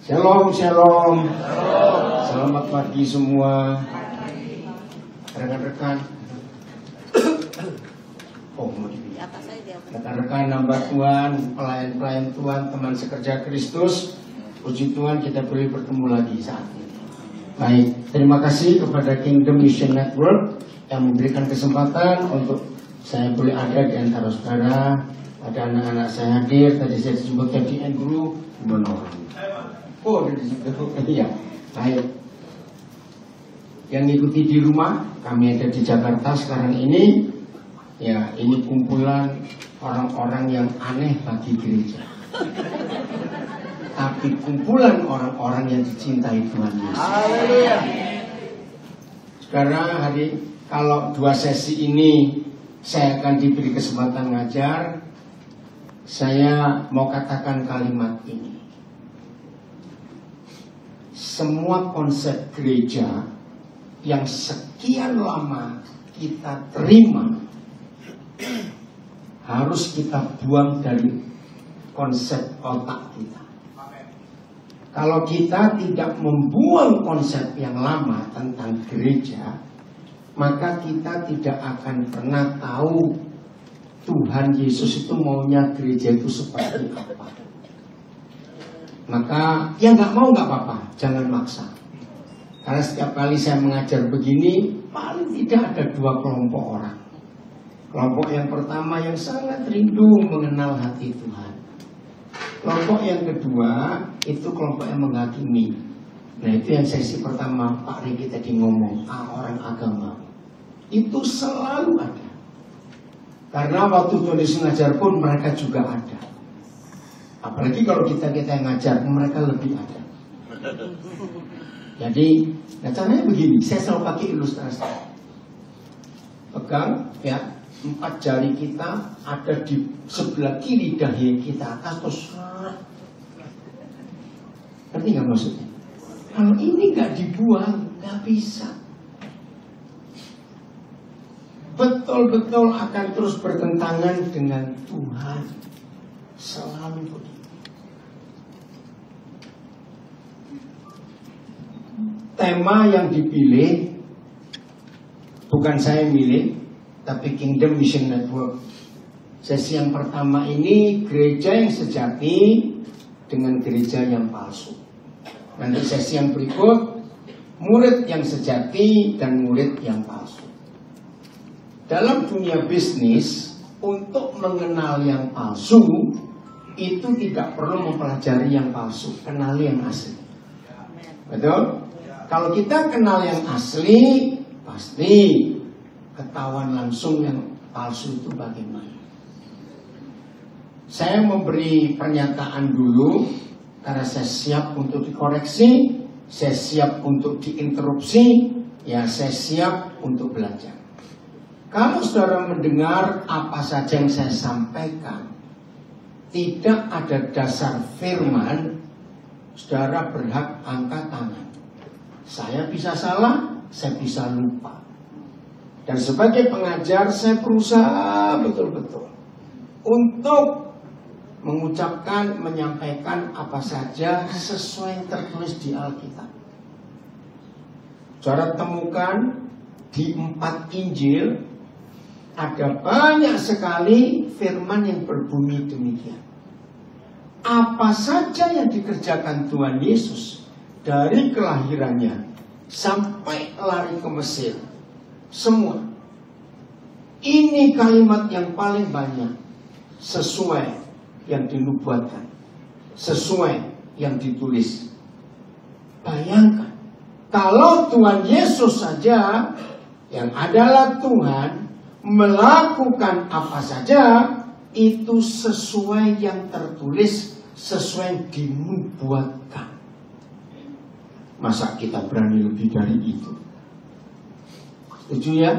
Shalom, shalom. Selamat pagi semua. Rekan-rekan. Oh, mau di atas aja. Rekan-rekan hamba Tuhan, pelayan-pelayan Tuhan, teman sekerja Kristus. Puji Tuhan kita boleh bertemu lagi saat ini. Baik, terima kasih kepada Kingdom Mission Network yang memberikan kesempatan untuk saya boleh ada di antara saudara. Ada anak-anak saya hadir, tadi saya sebutkan di Andrew, Bonorang. Oh, dari situ. Iya. Baik. Yang ikuti di rumah, kami ada di Jakarta sekarang ini. Ya, ini kumpulan orang-orang yang aneh bagi gereja. Tapi kumpulan orang-orang yang dicintai Tuhan Yesus. Haleluya. Sekarang kalau 2 sesi ini saya akan diberi kesempatan ngajar, saya mau katakan kalimat ini. Semua konsep gereja yang sekian lama kita terima harus kita buang dari konsep otak kita. Kalau kita tidak membuang konsep yang lama tentang gereja, maka kita tidak akan pernah tahu Tuhan Yesus itu maunya gereja itu seperti apa. Maka ya nggak mau nggak apa-apa, jangan maksa. Karena setiap kali saya mengajar begini, paling tidak ada 2 kelompok orang. Kelompok yang pertama yang sangat rindu mengenal hati Tuhan. Kelompok yang kedua itu kelompok yang menghakimi. Nah, itu yang sesi pertama Pak Riki tadi ngomong, orang agama. Itu selalu ada. Karena waktu Tuhan Yesus ngajar pun mereka juga ada. Apalagi kalau kita yang ngajar, mereka lebih ada. Jadi, caranya begini, saya selalu pakai ilustrasi. Pegang, ya, 4 jari kita ada di sebelah kiri dahi kita atas, terus ngerti nggak maksudnya? Kalau ini nggak dibuang, nggak bisa. Betul-betul akan terus bertentangan dengan Tuhan. Selalu begitu. Tema yang dipilih bukan saya milih, tapi Kingdom Mission Network. Sesi yang pertama ini gereja yang sejati dengan gereja yang palsu. Nanti sesi yang berikut murid yang sejati dan murid yang palsu. Dalam dunia bisnis, untuk mengenal yang palsu itu tidak perlu mempelajari yang palsu, kenali yang asli. Betul? Kalau kita kenal yang asli, pasti ketahuan langsung yang palsu itu bagaimana. Saya memberi pernyataan dulu karena saya siap untuk dikoreksi, saya siap untuk diinterupsi, ya saya siap untuk belajar. Kalau saudara mendengar apa saja yang saya sampaikan tidak ada dasar firman, saudara berhak angkat tangan. Saya bisa salah, saya bisa lupa. Dan sebagai pengajar saya berusaha betul-betul untuk mengucapkan, menyampaikan apa saja sesuai yang tertulis di Alkitab. Saudara temukan di 4 Injil ada banyak sekali firman yang berbunyi demikian. Apa saja yang dikerjakan Tuhan Yesus dari kelahirannya sampai lari ke Mesir, semua ini kalimat yang paling banyak sesuai yang dinubuatkan, sesuai yang ditulis. Bayangkan kalau Tuhan Yesus saja yang adalah Tuhan melakukan apa saja itu sesuai yang tertulis, sesuai yang dinubuatkan. Masa kita berani lebih dari itu? Setuju ya?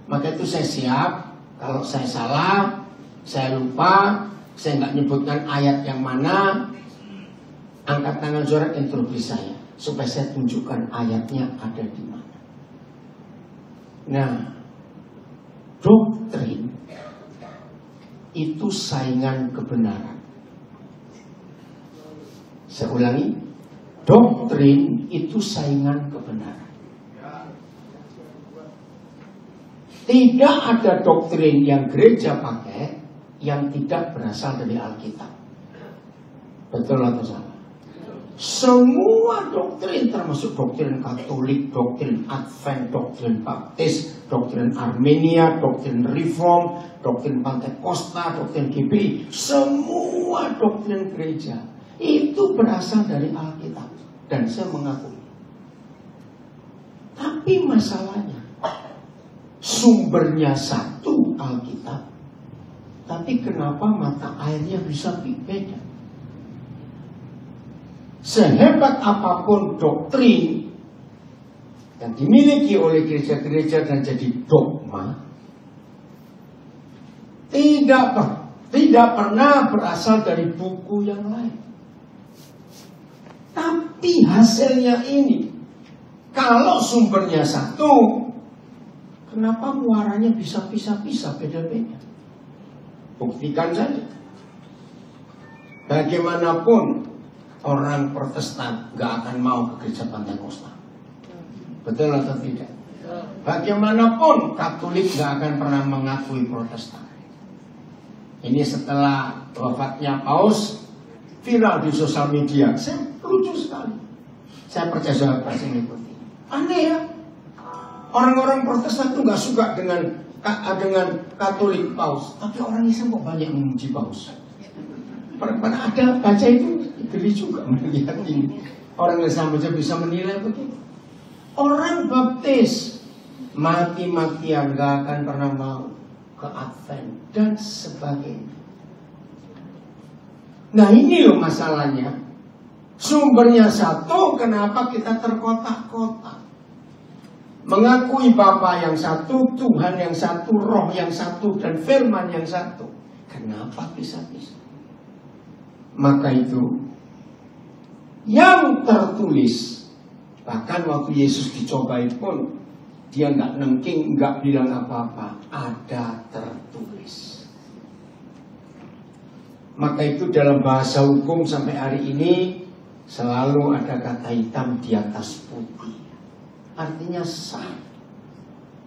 Maka itu saya siap. Kalau saya salah, saya lupa, saya nggak nyebutkan ayat yang mana, angkat tangan saudara interupsi saya, supaya saya tunjukkan ayatnya ada di mana. Nah, doktrin itu saingan kebenaran. Saya ulangi, Doktrin itu saingan kebenaran. Tidak ada doktrin yang gereja pakai yang tidak berasal dari Alkitab. Betul atau salah? Semua doktrin, termasuk doktrin Katolik, doktrin Advent, doktrin Baptis, doktrin Armenia, doktrin Reform, doktrin Pantekosta, doktrin GBI, semua doktrin gereja itu berasal dari Alkitab. Dan saya mengakui. Tapi masalahnya, sumbernya satu Alkitab, tapi kenapa mata airnya bisa beda? Sehebat apapun doktrin yang dimiliki oleh gereja-gereja dan jadi dogma, tidak pernah berasal dari buku yang lain. Tapi hasilnya ini, kalau sumbernya satu, kenapa muaranya bisa pisah-pisah, beda-beda? Buktikan saja. Bagaimanapun orang Protestan gak akan mau ke gereja Pantekosta. Betul atau tidak? Bagaimanapun Katolik gak akan pernah mengakui Protestan. Ini setelah wafatnya Paus, viral di sosial media. Saya lucu sekali. Saya percaya sahabat pasti mengikuti. Aneh ya. Orang-orang Protestan itu gak suka dengan Katolik Paus, tapi orang Islam kok banyak memuji Paus. Pernah ada baca itu, geli juga melihat ini. Orang Islam saja bisa menilai begitu. Orang Baptis mati-matian gak akan pernah mau ke Advent dan sebagainya. Nah ini loh masalahnya. Sumbernya satu, kenapa kita terkotak-kotak? Mengakui Bapa yang satu, Tuhan yang satu, Roh yang satu, dan Firman yang satu. Kenapa pisah-pisah? Maka itu yang tertulis, bahkan waktu Yesus dicobai pun dia nggak nengking, nggak bilang apa-apa. Ada tertulis. Maka itu dalam bahasa hukum sampai hari ini selalu ada kata hitam di atas putih. Artinya sah.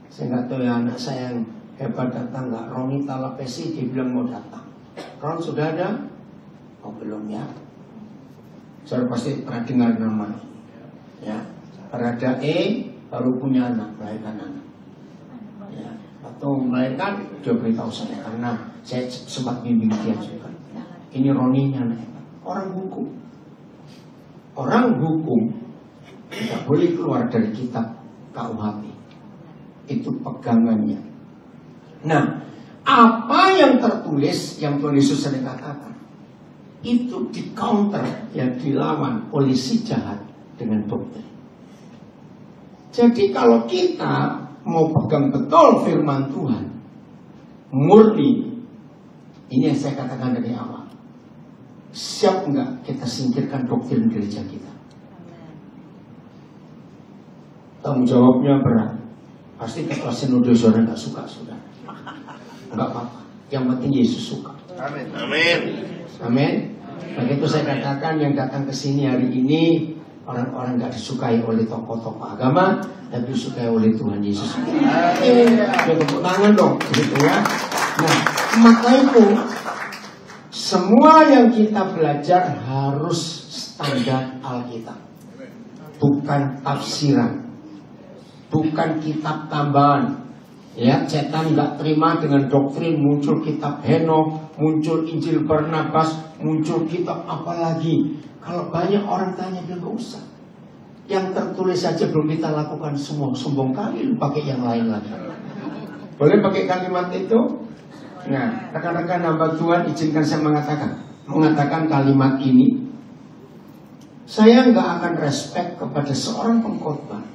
Saya nggak tahu ya, anak saya yang hebat datang nggak, Roni Talapesi, dia bilang mau datang. Ron sudah ada? Oh belum ya. Saya pasti pernah dengar nama. Ya, Parada baru punya anak, melahirkan anak. Ya, atau melahirkan dia beritahu saya karena saya sempat bimbing dia juga. Ini Roninya anak hebat. Orang hukum. Orang hukum tidak boleh keluar dari kitab KUHP. Itu pegangannya. Nah, apa yang tertulis yang Tuhan Yesus sering katakan, itu di counter, yang dilawan oleh si jahat dengan doktrin. Jadi kalau kita mau pegang betul firman Tuhan, murni, ini yang saya katakan dari awal, siap enggak kita singkirkan doktrin gereja kita? Tanggung jawabnya berat. Pasti ketua sinode saudara nggak suka, saudara. Nggak apa-apa. Yang penting Yesus suka. Amin. Amin. Amin. Begitu saya katakan yang datang ke sini hari ini orang-orang nggak disukai oleh tokoh-tokoh agama, tapi disukai oleh Tuhan Yesus. Ya tepuk tangan dong, gitu ya. Nah, maka itu semua yang kita belajar harus standar Alkitab, bukan tafsiran. Bukan kitab tambahan. Ya, setan nggak terima dengan doktrin, muncul kitab Henokh, muncul Injil Barnabas, muncul kitab apa lagi. Kalau banyak orang tanya, dia nggak usah. Yang tertulis saja belum kita lakukan semua, sombong kali lu pakai yang lain lagi. Boleh pakai kalimat itu? Nah, rekan-rekan hamba Tuhan, izinkan saya mengatakan kalimat ini. Saya nggak akan respect kepada seorang pengkhotbah.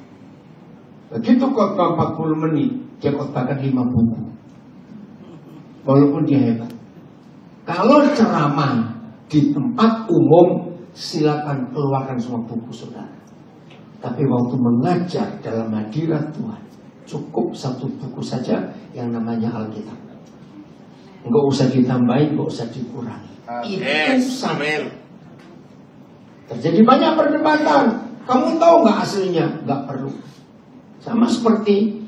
Begitu khotbah 40 menit, dia khotbahkan 5 buku. Walaupun dia hebat. Kalau ceramah di tempat umum, silakan keluarkan semua buku saudara. Tapi waktu mengajar dalam hadirat Tuhan, cukup 1 buku saja yang namanya Alkitab. Enggak usah ditambahin, enggak usah dikurangi. Itu sama. Terjadi banyak perdebatan. Kamu tahu nggak aslinya? Nggak perlu. Sama seperti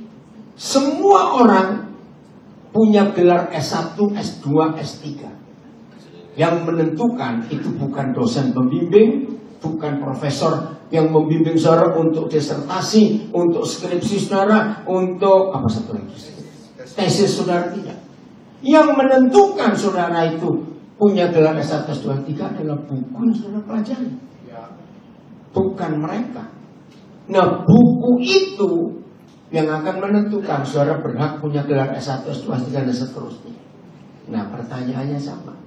semua orang punya gelar S1, S2, S3. Yang menentukan itu bukan dosen pembimbing, bukan profesor yang membimbing saudara untuk disertasi, untuk skripsi saudara, untuk apa satu lagi? Tesis saudara, tidak. Yang menentukan saudara itu punya gelar S1, S2, S3 adalah buku yang saudara pelajari. Bukan mereka. Nah, buku itu yang akan menentukan saudara berhak punya gelar S1, S2, S3 dan seterusnya. Nah, pertanyaannya sama.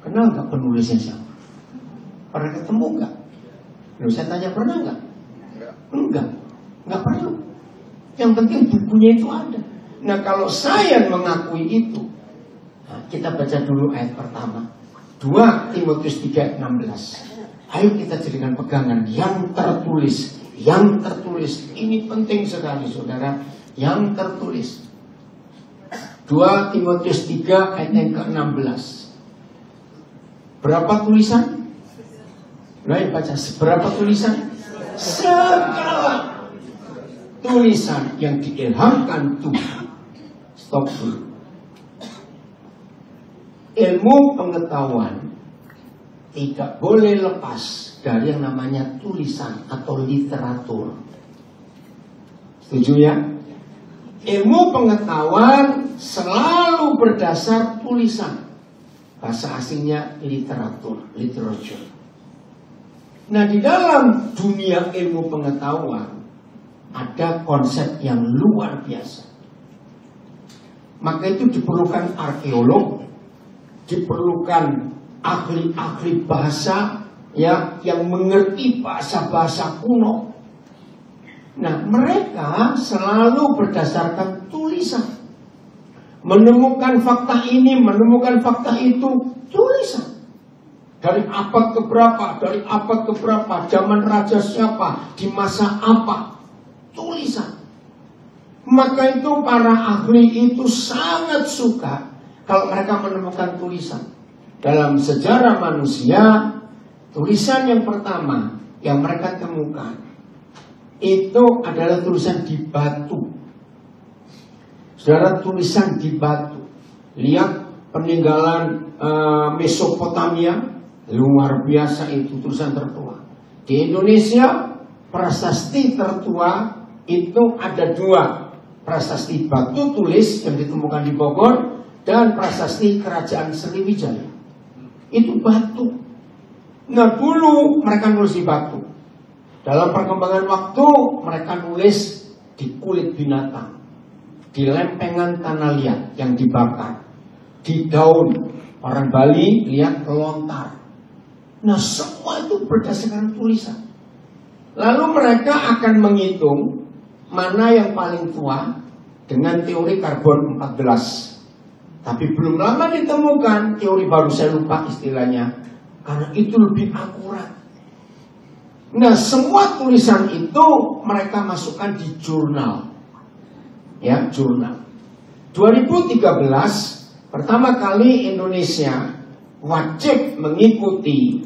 Kenal nggak penulisnya siapa? Pernah ketemu nggak? Loh, saya tanya pernah nggak? Nggak perlu. Yang penting bukunya itu ada. Nah, kalau saya mengakui itu, nah, kita baca dulu ayat pertama, 2 Timotius 3:16. Ayo kita jadikan pegangan yang tertulis. Yang tertulis, ini penting sekali saudara. Yang tertulis 2 Timotius 3 ayat yang ke-16. Berapa tulisan? Nah, baca, berapa tulisan? Segala tulisan yang diilhamkan Tuhan. Stop dulu. Ilmu pengetahuan tidak boleh lepas dari yang namanya tulisan atau literatur. Setuju ya? Ilmu pengetahuan selalu berdasar tulisan. Bahasa asingnya literatur, literature. Nah, di dalam dunia ilmu pengetahuan ada konsep yang luar biasa. Maka itu diperlukan arkeolog, diperlukan ahli-ahli bahasa ya, yang mengerti bahasa-bahasa kuno. Nah, mereka selalu berdasarkan tulisan. Menemukan fakta ini, menemukan fakta itu, tulisan. Dari abad keberapa, dari abad keberapa, zaman raja siapa, di masa apa, tulisan. Maka itu para ahli itu sangat suka kalau mereka menemukan tulisan. Dalam sejarah manusia, tulisan yang pertama yang mereka temukan itu adalah tulisan di batu. Saudara, tulisan di batu. Lihat peninggalan Mesopotamia, luar biasa, itu tulisan tertua. Di Indonesia, prasasti tertua itu ada 2. Prasasti batu tulis yang ditemukan di Bogor dan prasasti Kerajaan Sriwijaya. Itu batu. Nah, dulu mereka nulis di batu. Dalam perkembangan waktu mereka nulis di kulit binatang, di lempengan tanah liat yang dibakar, di daun. Orang Bali lihat lontar. Nah, semua itu berdasarkan tulisan. Lalu mereka akan menghitung mana yang paling tua dengan teori karbon 14. Tapi belum lama ditemukan teori baru, saya lupa istilahnya, karena itu lebih akurat. Nah, semua tulisan itu mereka masukkan di jurnal. Ya, jurnal. 2013 pertama kali Indonesia wajib mengikuti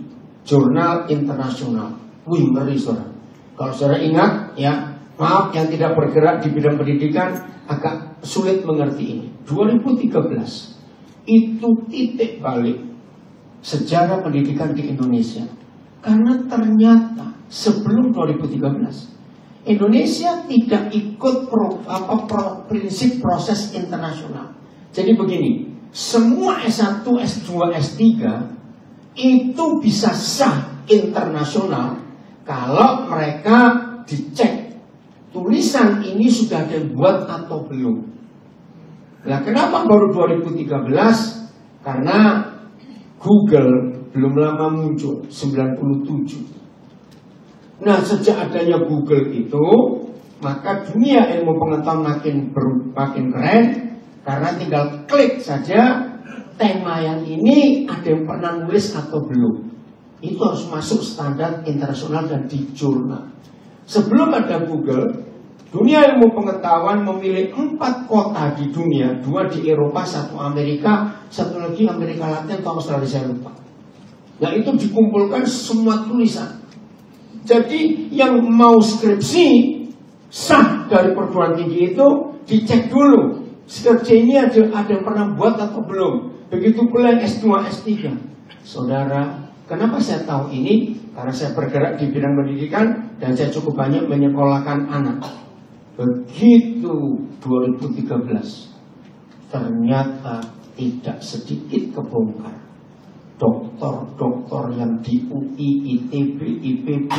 jurnal internasional. Wih, ngeri saudara. Kalau saudara ingat ya, maaf yang tidak bergerak di bidang pendidikan agak sulit mengerti ini. 2013 itu titik balik sejarah pendidikan di Indonesia. Karena ternyata sebelum 2013 Indonesia tidak ikut prinsip proses internasional. Jadi begini, semua S1, S2, S3 itu bisa sah internasional kalau mereka dicek tulisan ini sudah dibuat atau belum. Nah, kenapa baru 2013? Karena Google belum lama muncul, 97. Nah, sejak adanya Google itu, maka dunia ilmu pengetahuan makin keren, karena tinggal klik saja tema yang ini ada yang pernah nulis atau belum. Itu harus masuk standar internasional dan di jurnal. Sebelum ada Google, dunia ilmu pengetahuan memilih 4 kota di dunia, 2 di Eropa, 1 Amerika, 1 lagi Amerika Latin atau Australia, saya lupa. Nah itu dikumpulkan semua tulisan. Jadi yang mau skripsi sah dari perguruan tinggi itu dicek dulu skripsi ini ada yang pernah buat atau belum. Begitu pula S2, S3. Saudara, kenapa saya tahu ini? Karena saya bergerak di bidang pendidikan dan saya cukup banyak menyekolahkan anak. Begitu 2013, ternyata tidak sedikit kebongkar. Doktor-doktor yang di UI, ITB, IPB,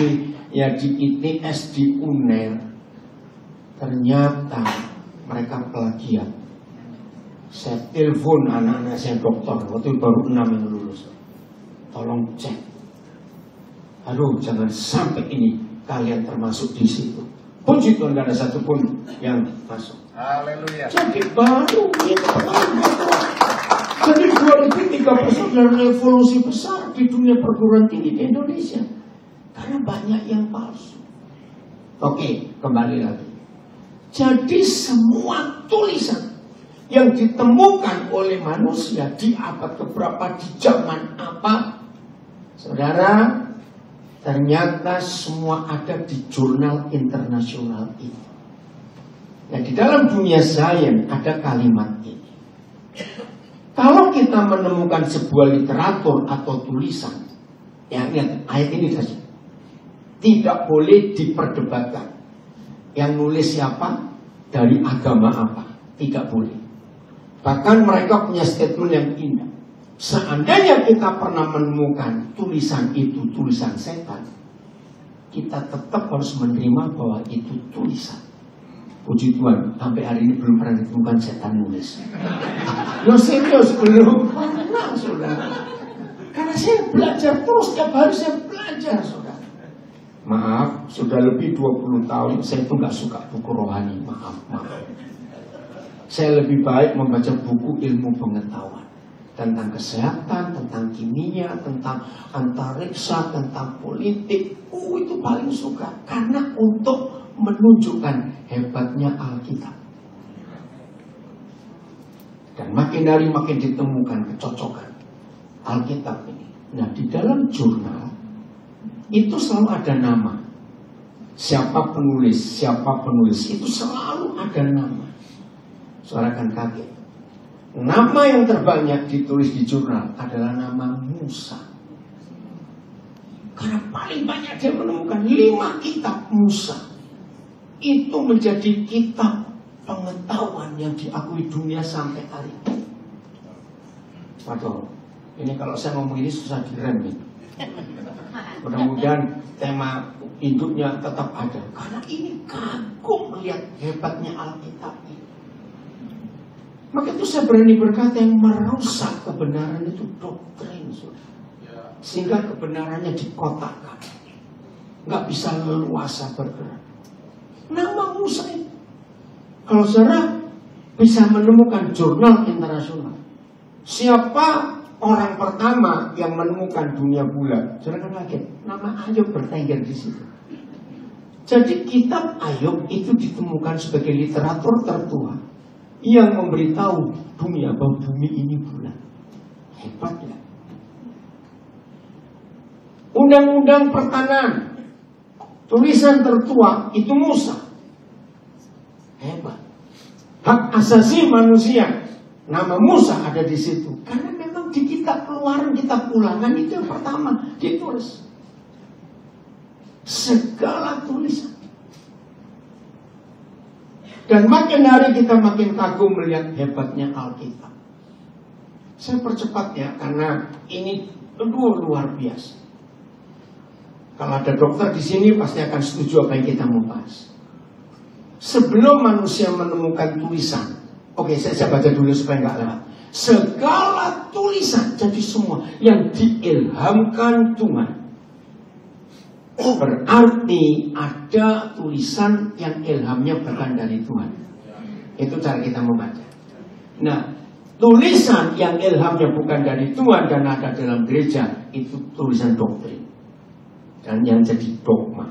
ya di ITS, di UNER, ternyata mereka plagiat. Saya telepon anak-anak saya dokter, waktu baru 6 yang lulus. Tolong cek. Aduh, jangan sampai ini kalian termasuk di situ. Puji Tuhan, tidak ada satupun yang masuk. Haleluya. Jadi baru ini jadi 2013 adalah revolusi besar di dunia perguruan tinggi di Indonesia. Karena banyak yang palsu. Oke, kembali lagi. Jadi semua tulisan yang ditemukan oleh manusia di abad keberapa, di zaman apa, saudara, ternyata semua ada di jurnal internasional itu. Nah, di dalam dunia sains ada kalimat ini. Kalau kita menemukan sebuah literatur atau tulisan, ya lihat ayat ini saja, tidak boleh diperdebatkan. Yang nulis siapa, dari agama apa, tidak boleh. Bahkan mereka punya statement yang indah. Seandainya kita pernah menemukan tulisan itu tulisan setan, kita tetap harus menerima bahwa itu tulisan. Puji Tuhan, sampai hari ini belum pernah ditemukan setan nulis. Yo serius, belum pernah, saudara. Karena saya belajar terus, tiap hari saya belajar, saudara. Maaf, sudah lebih 20 tahun saya tuh gak suka buku rohani. Maaf. Saya lebih baik membaca buku ilmu pengetahuan. Tentang kesehatan, tentang kimia, tentang antariksa, tentang politik. Itu paling suka. Karena untuk menunjukkan hebatnya Alkitab. Dan makin hari makin ditemukan kecocokan Alkitab ini. Nah, di dalam jurnal itu selalu ada nama. Siapa penulis itu selalu ada nama. Saudara kan kaget. Nama yang terbanyak ditulis di jurnal adalah nama Musa. Karena paling banyak dia menemukan 5 kitab Musa. Itu menjadi kitab pengetahuan yang diakui dunia sampai hari ini. Waduh, ini kalau saya ngomong ini susah direm nih. Mudah-mudahan tema hidupnya tetap ada. Karena ini kagum melihat hebatnya Alkitab ini. Maka itu saya berani berkata yang merusak kebenaran itu doktrin, saudara. Sehingga kebenarannya dikotakkan, nggak bisa leluasa bergerak. Nama Musa itu, kalau saudara bisa menemukan jurnal internasional, siapa orang pertama yang menemukan dunia bulan? Saudara kan kaget, nama Ayub bertengger di situ. Jadi kitab Ayub itu ditemukan sebagai literatur tertua yang memberitahu dunia bahwa bumi ini bulan. Hebat ya. Undang-undang pertanahan, tulisan tertua itu Musa. Hebat. Hak asasi manusia, nama Musa ada di situ. Karena memang di kitab Keluaran, kitab Ulangan itu yang pertama ditulis. Segala tulisan. Dan makin hari kita makin kagum melihat hebatnya Alkitab. Saya percepat ya, karena ini luar biasa. Kalau ada dokter di sini pasti akan setuju apa yang kita mau bahas. Sebelum manusia menemukan tulisan, oke, saya baca dulu supaya nggak lewat. Segala tulisan, jadi semua yang diilhamkan Tuhan. Berarti ada tulisan yang ilhamnya bukan dari Tuhan. Itu cara kita membaca. Nah, tulisan yang ilhamnya bukan dari Tuhan dan ada dalam gereja, itu tulisan doktrin. Dan yang jadi dogma.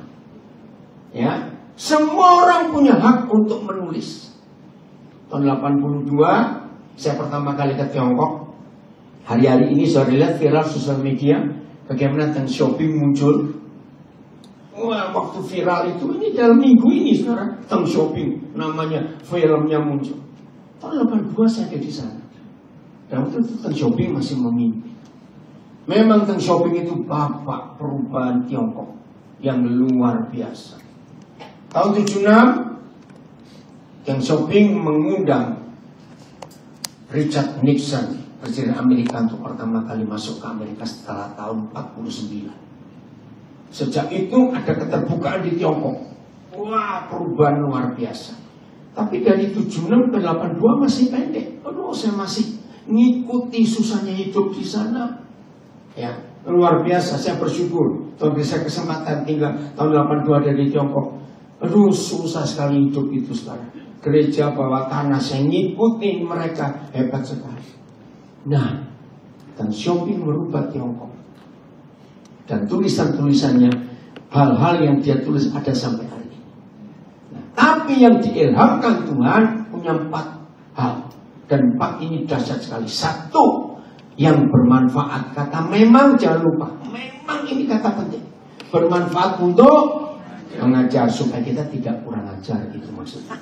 Ya, semua orang punya hak untuk menulis. Tahun 82 saya pertama kali ke Tiongkok. Hari-hari ini saya lihat viral sosial media, Bagaimana Deng Xiaoping muncul? Wah, waktu viral itu, ini dalam minggu ini sekarang Deng Xiaoping namanya filmnya muncul. Tahun 82 saya ada di sana. Dan waktu itu Deng Xiaoping masih memimpin. Memang Deng Xiaoping itu bapak perubahan Tiongkok yang luar biasa. Tahun 76 Deng Xiaoping mengundang Richard Nixon, Presiden Amerika, untuk pertama kali masuk ke Amerika setelah tahun 49. Sejak itu ada keterbukaan di Tiongkok. Wah, perubahan luar biasa. Tapi dari 76 ke 82 masih pendek. Aduh, saya masih ngikuti susahnya hidup di sana. Ya, luar biasa. Saya bersyukur Tuhan beri saya kesempatan tinggal tahun 82 dari Tiongkok. Aduh, susah sekali hidup itu sekarang. Gereja bawah tanah, saya ngikutin mereka, hebat sekali. Nah, Deng Xiaoping merubah Tiongkok. Dan tulisan-tulisannya, hal-hal yang dia tulis ada sampai hari ini. Nah, tapi yang diilhamkan Tuhan punya 4 hal. Dan 4 ini dahsyat sekali. 1, yang bermanfaat. Kata memang, jangan lupa. Memang ini kata penting. Bermanfaat untuk mengajar, supaya kita tidak kurang ajar, itu maksudnya.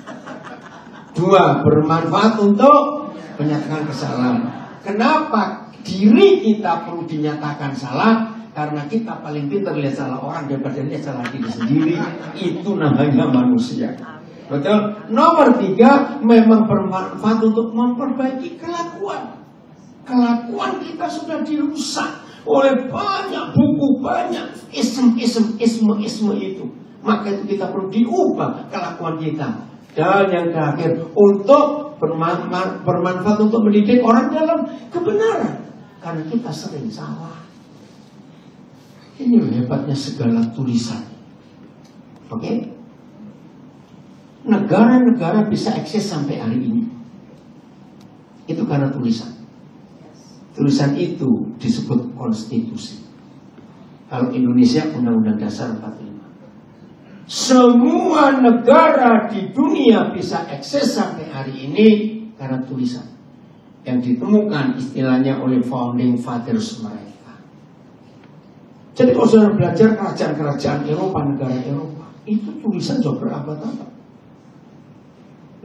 2, bermanfaat untuk menyatakan kesalahan. Kenapa diri kita perlu dinyatakan salah? Karena kita paling pintar lihat salah orang daripada lihat salah diri sendiri. Itu namanya manusia. Betul? Nomor 3, memang bermanfaat untuk memperbaiki kelakuan. Kelakuan kita sudah dirusak oleh banyak buku, banyak isme itu. Maka itu kita perlu diubah kelakuan kita. Dan yang terakhir, untuk bermanfaat untuk mendidik orang dalam kebenaran. Karena kita sering salah. Ini hebatnya segala tulisan. Oke? Negara-negara bisa eksis sampai hari ini. Itu karena tulisan. Tulisan itu disebut konstitusi. Kalau Indonesia, Undang-Undang Dasar 45. Semua negara di dunia bisa eksis sampai hari ini karena tulisan. Yang ditemukan istilahnya oleh founding fathers mereka. Jadi kalau saudara belajar kerajaan-kerajaan Eropa, negara Eropa, itu tulisan juga berabad-abad.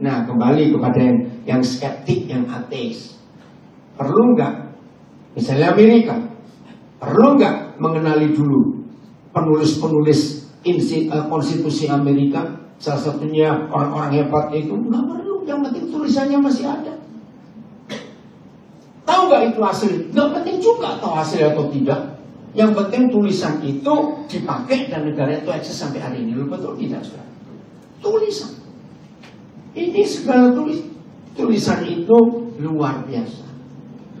Nah, kembali kepada yang skeptik, yang ateis. Perlu nggak, misalnya Amerika, perlu nggak mengenali dulu penulis-penulis konstitusi Amerika? Salah satunya orang-orang hebat itu. Nggak perlu, yang penting tulisannya masih ada. Tahu nggak itu hasil? Nggak penting juga tahu hasil atau tidak. Yang penting tulisan itu dipakai dan negara itu eksis sampai hari ini. Betul tidak, saudara? Tulisan. Ini segala tulisan itu luar biasa.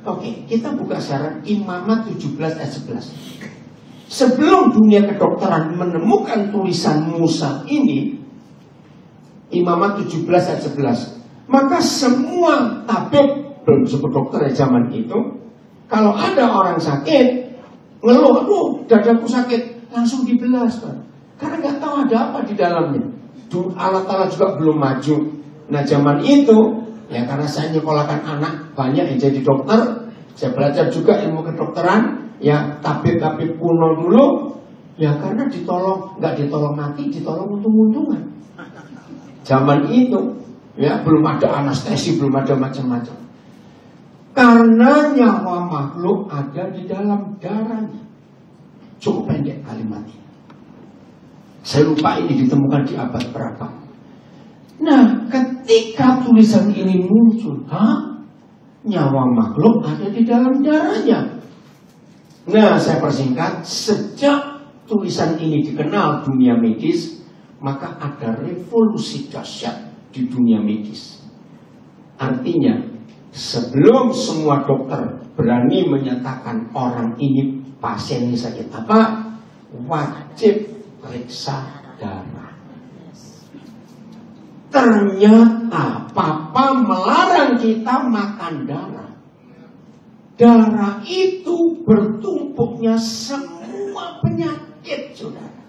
Oke, kita buka sekarang Imamat 17 ayat 11. Sebelum dunia kedokteran menemukan tulisan Musa ini, Imamat 17 ayat 11, maka semua tabib, belum disebut dokter ya zaman itu, kalau ada orang sakit, ngeluh, aduh dadaku sakit, langsung dibelas kan. Karena nggak tahu ada apa di dalamnya. Alat-alat juga belum maju. Nah zaman itu, ya karena saya nyekolahkan anak banyak yang jadi dokter, saya belajar juga ilmu kedokteran, ya tabib-tabib kuno dulu, ya karena nggak ditolong mati, ditolong untung-untungan. Zaman itu, ya belum ada anestesi, belum ada macam-macam. Karena nyawa makhluk ada di dalam darahnya. Cukup pendek kalimatnya. Saya lupa ini ditemukan di abad berapa. Nah, ketika tulisan ini muncul, nyawa makhluk ada di dalam darahnya. Nah, saya persingkat, sejak tulisan ini dikenal dunia medis, maka ada revolusi dahsyat di dunia medis. Artinya, sebelum semua dokter berani menyatakan orang ini pasien ini sakit apa, wajib periksa darah. Ternyata papa melarang kita makan darah. Darah itu bertumpuknya semua penyakit, saudara.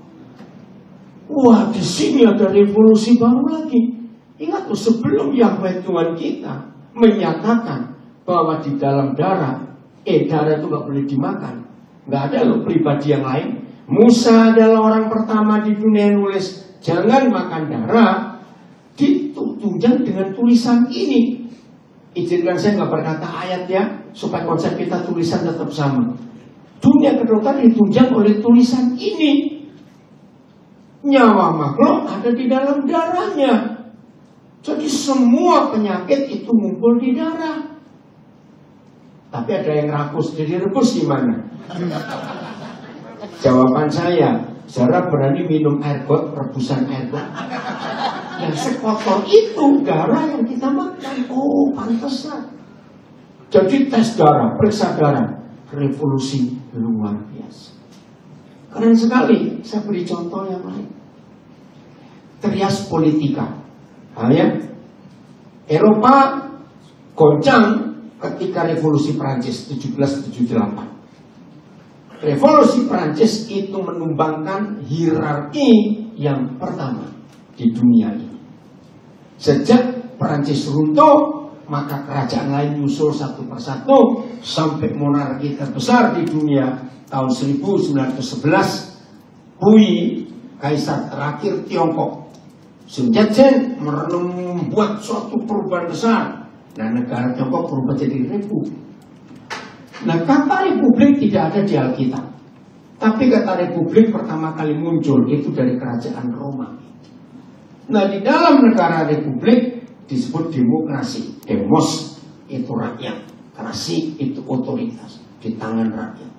Wah, di sini ada revolusi baru lagi. Ingat tuh, sebelum Yahweh Tuhan kita menyatakan bahwa di dalam darah itu nggak boleh dimakan. Nggak ada loh pribadi yang lain. Musa adalah orang pertama di dunia yang nulis jangan makan darah, ditunjang dengan tulisan ini. Izinkan saya nggak berkata ayat ya, supaya konsep kita tulisan tetap sama. Dunia kedokteran ditunjang oleh tulisan ini. Nyawa makhluk ada di dalam darahnya. Jadi semua penyakit itu ngumpul di darah. Tapi ada yang rakus, jadi rebus gimana? Jawaban saya, Zara berani minum air got, rebusan air got. Yang sekotor itu darah yang kita makan. Oh, pantesan. Jadi tes darah, periksa darah, revolusi luar biasa. Keren sekali. Saya beri contoh yang lain. Trias politika. Ya. Eropa goncang ketika revolusi Prancis 1778. Revolusi Prancis itu menumbangkan hierarki yang pertama di dunia ini. Sejak Prancis runtuh, maka kerajaan lain nyusul satu persatu sampai monarki terbesar di dunia tahun 1911. Hui, kaisar terakhir Tiongkok. Sun Yat-sen membuat suatu perubahan besar. Nah, negara Tiongkok berubah jadi republik. Nah, kata republik tidak ada di Alkitab. Tapi kata republik pertama kali muncul itu dari kerajaan Roma. Nah, di dalam negara republik disebut demokrasi. Demos itu rakyat, krasi itu otoritas di tangan rakyat.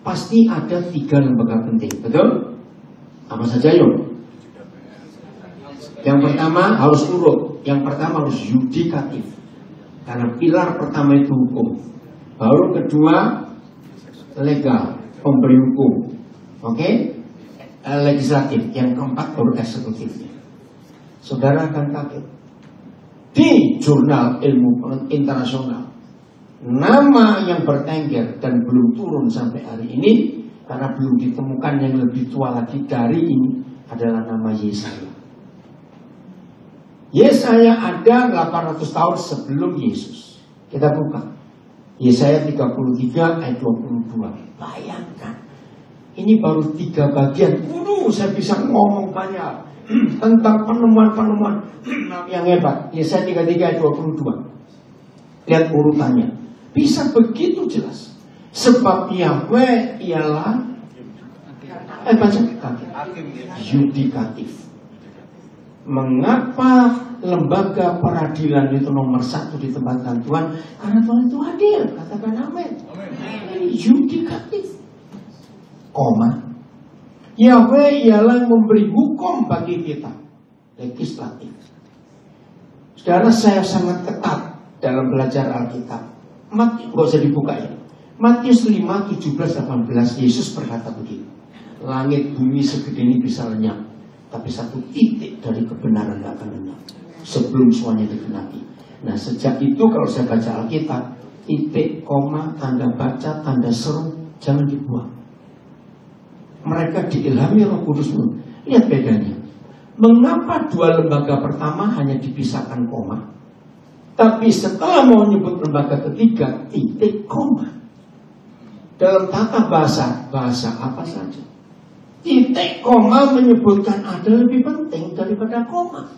Pasti ada 3 lembaga penting, betul? Apa saja yuk? Yang pertama harus urut. Yang pertama harus yudikatif. Karena pilar pertama itu hukum. Baru kedua legal, pemberi hukum. Oke? Legislatif. Yang keempat baru eksekutifnya. Saudara akan kaget. Di jurnal ilmu internasional, nama yang bertengger dan belum turun sampai hari ini, karena belum ditemukan yang lebih tua lagi dari ini, adalah nama Yesaya. Yesaya ada 800 tahun sebelum Yesus. Kita buka Yesaya 33 ayat 22. Bayangkan, ini baru 3 bagian. Saya bisa ngomong banyak tentang penemuan-penemuan yang hebat. Yesaya 33 ayat 22. Lihat urutannya. Bisa begitu jelas. Sebab Yahweh ialah baca yudikatif. Mengapa lembaga peradilan itu nomor 1 di tempat Tuhan? Karena Tuhan itu adil. Katakan amin. Ini yudikatif. Koma. Yahweh ialah memberi hukum bagi kita. Legislatif. Saudara, saya sangat ketat dalam belajar Alkitab. Nggak usah dibuka ya. Matius 5, 17, 18. Yesus berkata begini. Langit bumi segede ini bisa lenyap, tapi satu titik dari kebenaran gak akan lenyap sebelum semuanya digenapi. Nah, sejak itu kalau saya baca Alkitab, titik, koma, tanda baca, tanda seru jangan dibuang. Mereka diilhami Roh Kudus. Lihat bedanya. Mengapa 2 lembaga pertama hanya dipisahkan koma, tapi setelah mau nyebut lembaga ketiga titik, koma? Dalam tata bahasa apa saja, titik koma menyebutkan ada lebih penting daripada koma.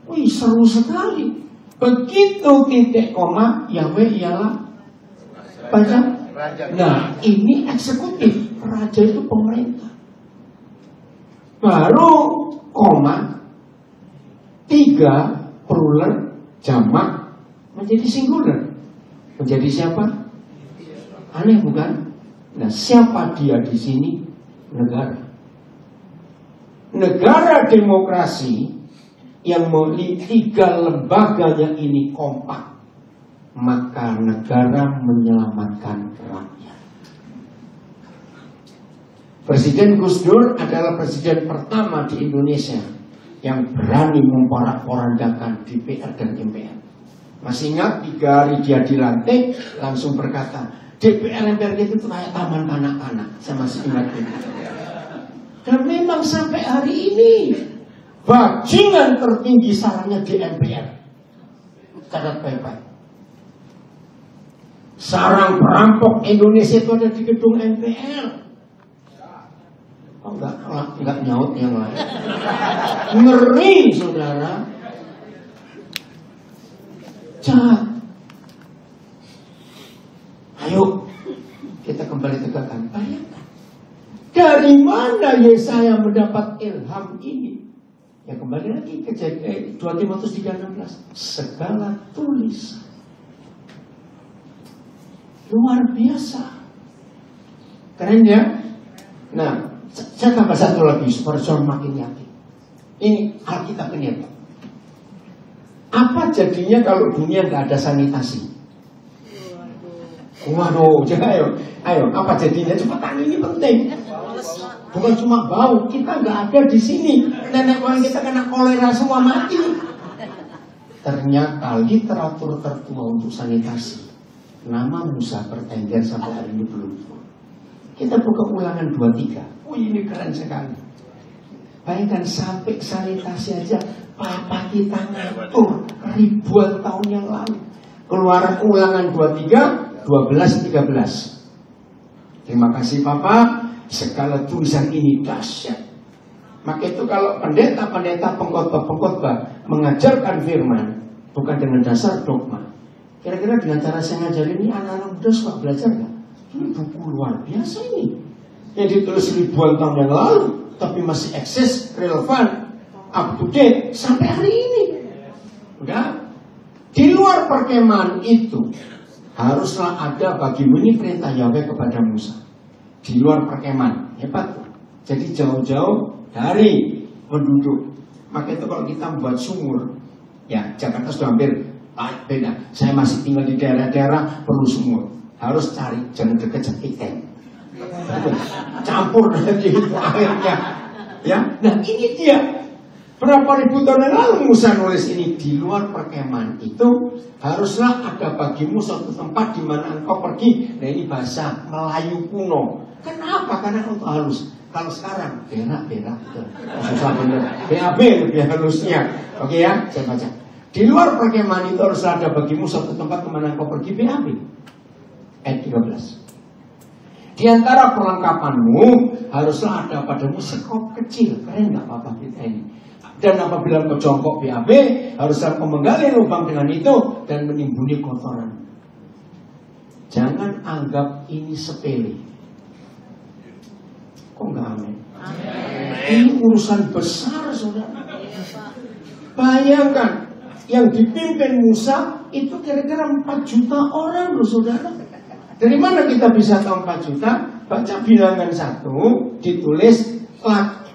Wih, seru sekali. Begitu titik koma, Yahweh ialah baca. Nah, ini eksekutif. Raja itu pemerintah. Baru koma, 3 plural jamak menjadi singular. Menjadi siapa? Aneh bukan? Nah, siapa dia di sini? Negara. Negara demokrasi yang memiliki 3 lembaganya ini kompak, maka negara menyelamatkan rakyat. Presiden Gus Dur adalah presiden pertama di Indonesia yang berani memporak-porandakan DPR dan MPR. Masih ingat 3 hari dia dilantik langsung berkata, DPR MPR itu kayak taman anak-anak. Saya masih ingat itu. Dan memang sampai hari ini bajingan tertinggi salahnya di MPR. Catat baik-baik. Sarang perampok Indonesia itu ada di gedung MPR. Oh, enggak nyaut yang lain. Ngeri, saudara. Jahat. Ayo kita kembali tegakkan. Bayangkan, dari mana Yesaya mendapat ilham ini? Ya kembali lagi ke 2 Timotius 3:16. Segala tulisan luar biasa. Keren ya? Nah, saya tambah satu lagi supaya John makin yakin. Ini Alkitab ini ya, Pak. Apa jadinya kalau dunia nggak ada sanitasi? Waduh, ayo, apa jadinya? Cepetan, ini penting. Bukan cuma bau, kita nggak ada di sini. Nenek moyang kita kena kolera semua mati. Ternyata literatur tertua untuk sanitasi, nama Musa bertengger sampai hari ini belum. Kita buka Ulangan 23. Oh, ini keren sekali. Bayangkan sampai sanitasi aja papa kita ngatur ribuan tahun yang lalu. Keluaran Ulangan 23, 12-13. Terima kasih Papa, segala tulisan ini dahsyat. Maka itu kalau pendeta-pendeta pengkhotbah mengajarkan firman bukan dengan dasar dogma. Kira-kira dengan cara saya ngajarin ini anak-anak muda suka belajar nggak? Ini buku luar biasa ini, yang ditulis ribuan tahun yang lalu, tapi masih eksis, relevan, up to date sampai hari ini. Udah, di luar perkemahan itu haruslah ada bagimu, ini perintah Yahweh kepada Musa. Di luar perkemahan, hebat. Jadi jauh-jauh dari penduduk. Maka itu kalau kita membuat sumur, ya Jakarta sudah hampir beda. Saya masih tinggal di daerah-daerah perlu sumur. Harus cari, jangan deket ikan. Campur nanti itu airnya. Ya, nah ini dia. Berapa ribu tahun yang lalu Musa nulis ini. Di luar perkemahan itu haruslah ada bagimu suatu tempat di mana engkau pergi. Nah ini bahasa Melayu kuno. Kenapa? Karena untuk halus. Kalau sekarang berak itu susah bener. BAB lebih halusnya. Oke ya, saya baca. Di luar perkemahan itu haruslah ada bagimu suatu tempat di mana engkau pergi. BAB ayat 13. Di antara perlengkapanmu haruslah ada padamu sekop kecil. Keren nggak Bapak kita ini? Dan apabila kau jongkok BAB, haruslah kau menggali lubang dengan itu dan menimbuni kotoran. Jangan anggap ini sepele. Kok nggak amin? Ini urusan besar, saudara. Bayangkan, yang dipimpin Musa itu kira-kira 4 juta orang loh, saudara. Dari mana kita bisa tahu 4 juta? Baca Bilangan 1, ditulis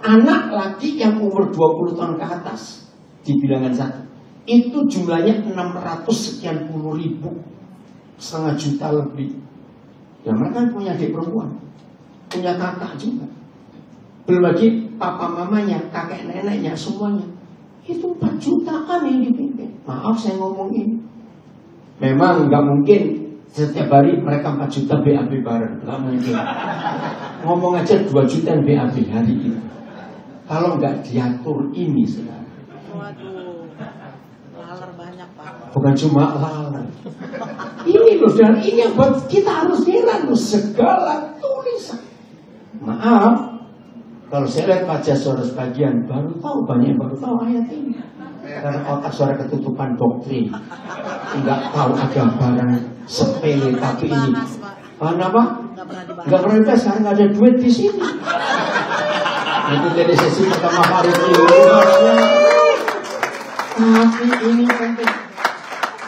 anak laki yang umur 20 tahun ke atas. Di Bilangan 1 itu jumlahnya 600 sekian puluh ribu, setengah juta lebih. Ya mereka punya adik perempuan, punya kakak juga. Belum lagi papa mamanya, kakek neneknya, semuanya. Itu 4 jutaan yang dipimpin. Maaf saya ngomong ini, memang nggak mungkin setiap hari mereka 4 juta BAB bareng, nggak mungkin. Ngomong aja 2 juta BAB hari ini. Kalau nggak diatur ini, saudara. Waduh, laler banyak Pak. Bukan cuma laler. Ini loh, dan ini yang buat kita harus heran loh, segala tulisan. Maaf, kalau saya lihat wajah saudara sebagian baru tahu, banyak yang baru tahu ayat ini. Karena otak saudara ketutupan doktrin, nggak tahu ada barang sepele tapi ini. Apa? Nggak pernah dibahas karena nggak ada duit di sini. Itu jadi sesi pertama hari ini. Tapi ini penting,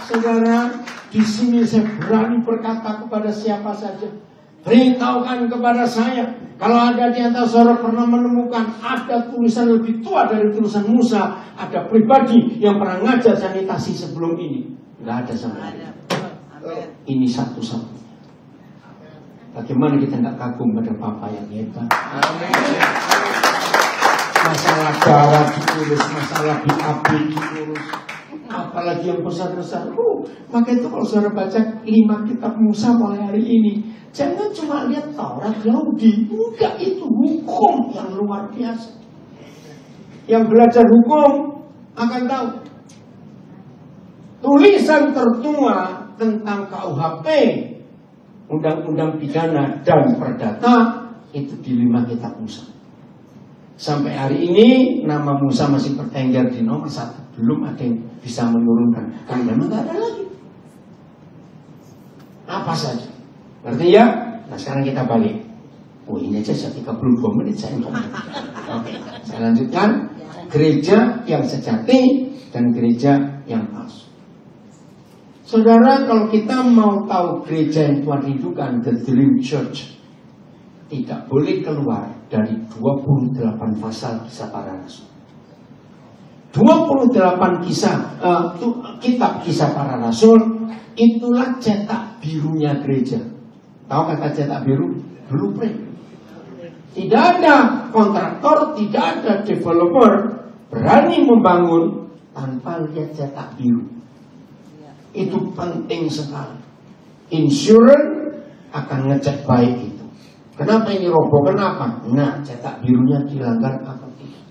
saudara. Di sini saya berani berkata kepada siapa saja, beritahukan kepada saya. Kalau ada di antara saudara pernah menemukan ada tulisan lebih tua dari tulisan Musa, ada pribadi yang pernah ngajar sanitasi sebelum ini, nggak ada sama sekali. Ini satu-satunya. Bagaimana kita nggak kagum pada Papa yang hebat? Masalah darah diurus, masalah BAB diurus, apalagi yang besar-besar. Maka itu kalau saudara baca 5 kitab Musa mulai hari ini, jangan cuma lihat Taurat Yahudi, enggak, itu hukum yang luar biasa. Yang belajar hukum akan tahu tulisan tertua tentang KUHP undang-undang pidana dan perdata itu di 5 kitab Musa. Sampai hari ini nama Musa masih bertengger di nomor 1. Belum ada yang bisa menurunkan. Karena memang gak ada lagi. Apa saja. Ngerti ya? Nah sekarang kita balik. Oh ini aja 32 menit saya ngomong. Oke, saya lanjutkan. Gereja yang sejati dan gereja yang palsu. Saudara, kalau kita mau tahu gereja yang Tuhan rindukan, the dream church, tidak boleh keluar dari 28 pasal kisah para rasul. 28 kitab kisah para rasul, itulah cetak birunya gereja. Tahu kata cetak biru? Blueprint. Tidak ada kontraktor, tidak ada developer berani membangun tanpa lihat cetak biru. Itu penting sekali. Insurance akan ngecek baik itu. Kenapa ini roboh? Kenapa? Nah, cetak birunya dilanggar apa tidak?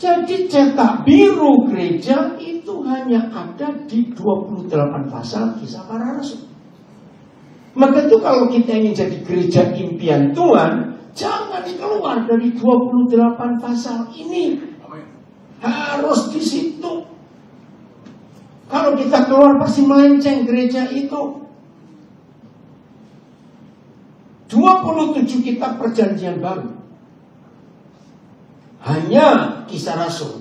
Jadi cetak biru gereja itu hanya ada di 28 pasal kisah para rasul. Maka itu kalau kita ingin jadi gereja impian Tuhan, jangan keluar dari 28 pasal ini. Harus di situ. Kalau kita keluar pasti melenceng gereja itu. 27 kitab perjanjian baru hanya kisah rasul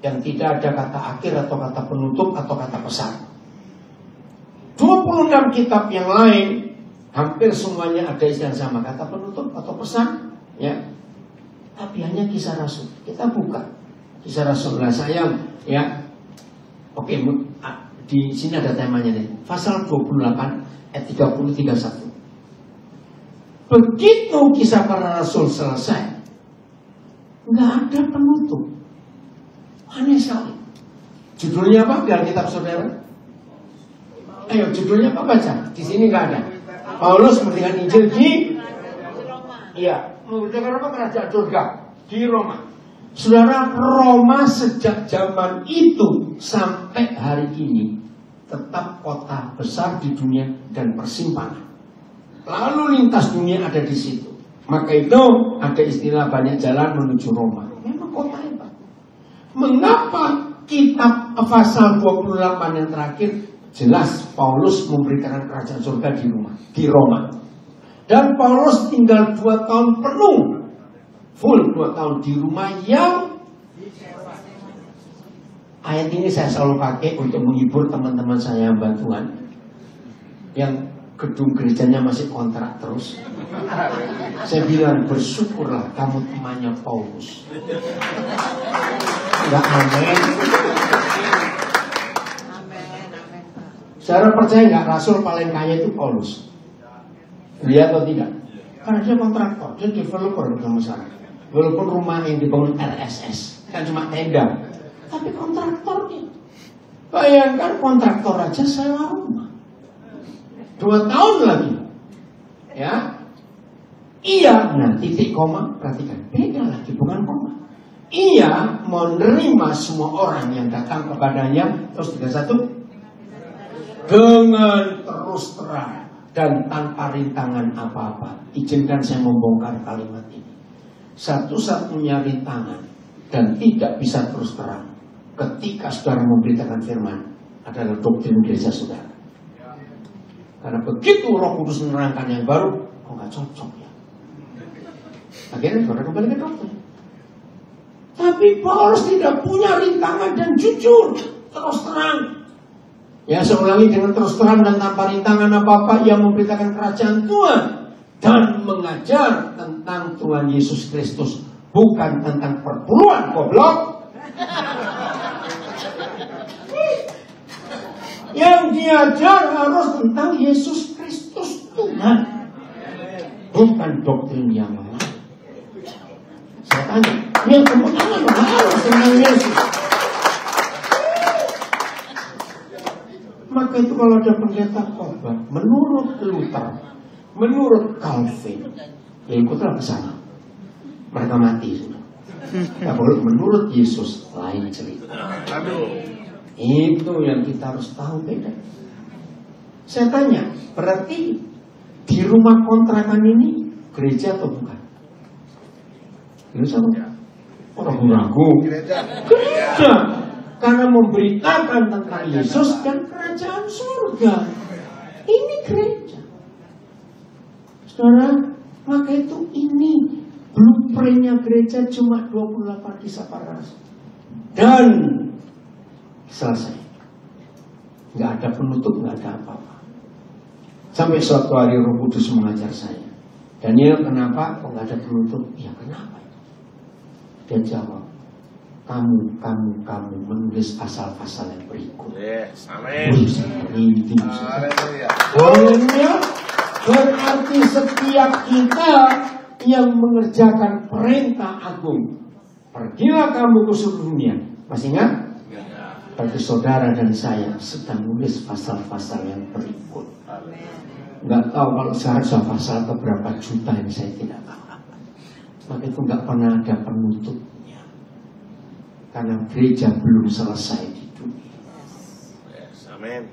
yang tidak ada kata akhir atau kata penutup atau kata pesan. 26 kitab yang lain hampir semuanya ada istilah sama, kata penutup atau pesan, ya. Tapi hanya kisah rasul. Kita buka kisah rasul lah sayang, ya. Oke, di sini ada temanya nih. Pasal 28 ayat 30-31. Begitu kisah para rasul selesai, nggak ada penutup. Aneh sekali. Judulnya apa? Biar kitab saudara. Ayo, judulnya apa baca? Di sini nggak ada. Paulus memberikan Injil di Iya, memberikan apa? Kerajaan surga di Roma. Saudara, Roma sejak zaman itu sampai hari ini tetap kota besar di dunia dan persimpangan. Lalu lintas dunia ada di situ. Maka itu ada istilah banyak jalan menuju Roma. Memang kota hebat. Mengapa kitab pasal 28 yang terakhir jelas Paulus memberikan kerajaan surga di Roma. Dan Paulus tinggal 2 tahun penuh, full 2 tahun di rumah yang ayat ini saya selalu pakai untuk menghibur teman-teman saya yang bantuan yang gedung gerejanya masih kontrak terus. Saya bilang bersyukurlah kamu temannya Paulus. Enggak aneh. Saudara percaya nggak rasul paling kaya itu Paulus? Lihat atau tidak? Karena dia kontraktor, dia developer sama saya. Walaupun rumah yang dibangun RSS kan cuma tenda, tapi kontraktornya. Bayangkan kontraktor aja sewa rumah 2 tahun lagi, ya. Iya, nah titik koma, perhatikan, beda lagi, bukan koma. Ia menerima semua orang yang datang kepadanya, terus 31, dengan terus terang dan tanpa rintangan apa-apa. Izinkan saya membongkar kalimat ini. Satu-satunya rintangan dan tidak bisa terus terang ketika saudara memberitakan firman adalah doktrin gereja saudara. Karena begitu Roh Kudus menerangkan yang baru, kok nggak cocok ya. Akhirnya saudara kembali ke doktrin. Tapi Paulus tidak punya rintangan dan jujur, terus terang. Ya, saya ulangi, dengan terus terang dan tanpa rintangan apa-apa, ia memberitakan kerajaan Tuhan dan mengajar tentang Tuhan Yesus Kristus, bukan tentang perpuluhan goblok. Yang diajar harus tentang Yesus Kristus Tuhan, bukan doktrin yang lain. Saya tanya, yang kemudian harus tentang Yesus. Maka itu kalau ada pendeta khotbah, menurut Luther, menurut Calvin, ya ikutlah ke sana. Mereka mati sudah. Ya, menurut Yesus lain cerita. Itu yang kita harus tahu, beda. Saya tanya, berarti di rumah kontrakan ini gereja atau bukan? Gereja apa? Orang ragu. Gereja. Karena memberitakan tentang Yesus dan kerajaan surga. Ini gereja. Saudara, maka itu ini blueprintnya gereja cuma 28 kisah para rasul. Dan selesai. Nggak ada penutup, nggak ada apa-apa. Sampai suatu hari Roh Kudus mengajar saya, Daniel, kenapa kok nggak ada penutup? Ya kenapa? Dia jawab, kamu menulis pasal-pasal yang berikut. Yes, amin. Haleluya. Berarti setiap kita yang mengerjakan perintah agung, pergilah kamu ke seluruh dunia. Masih ingat? Berarti saudara dan saya sedang menulis pasal-pasal yang berikut. Nggak tahu kalau sekarang pasal beberapa juta yang saya tidak tahu. Maka itu nggak pernah ada penutupnya. Karena gereja belum selesai di dunia. Yes, amin.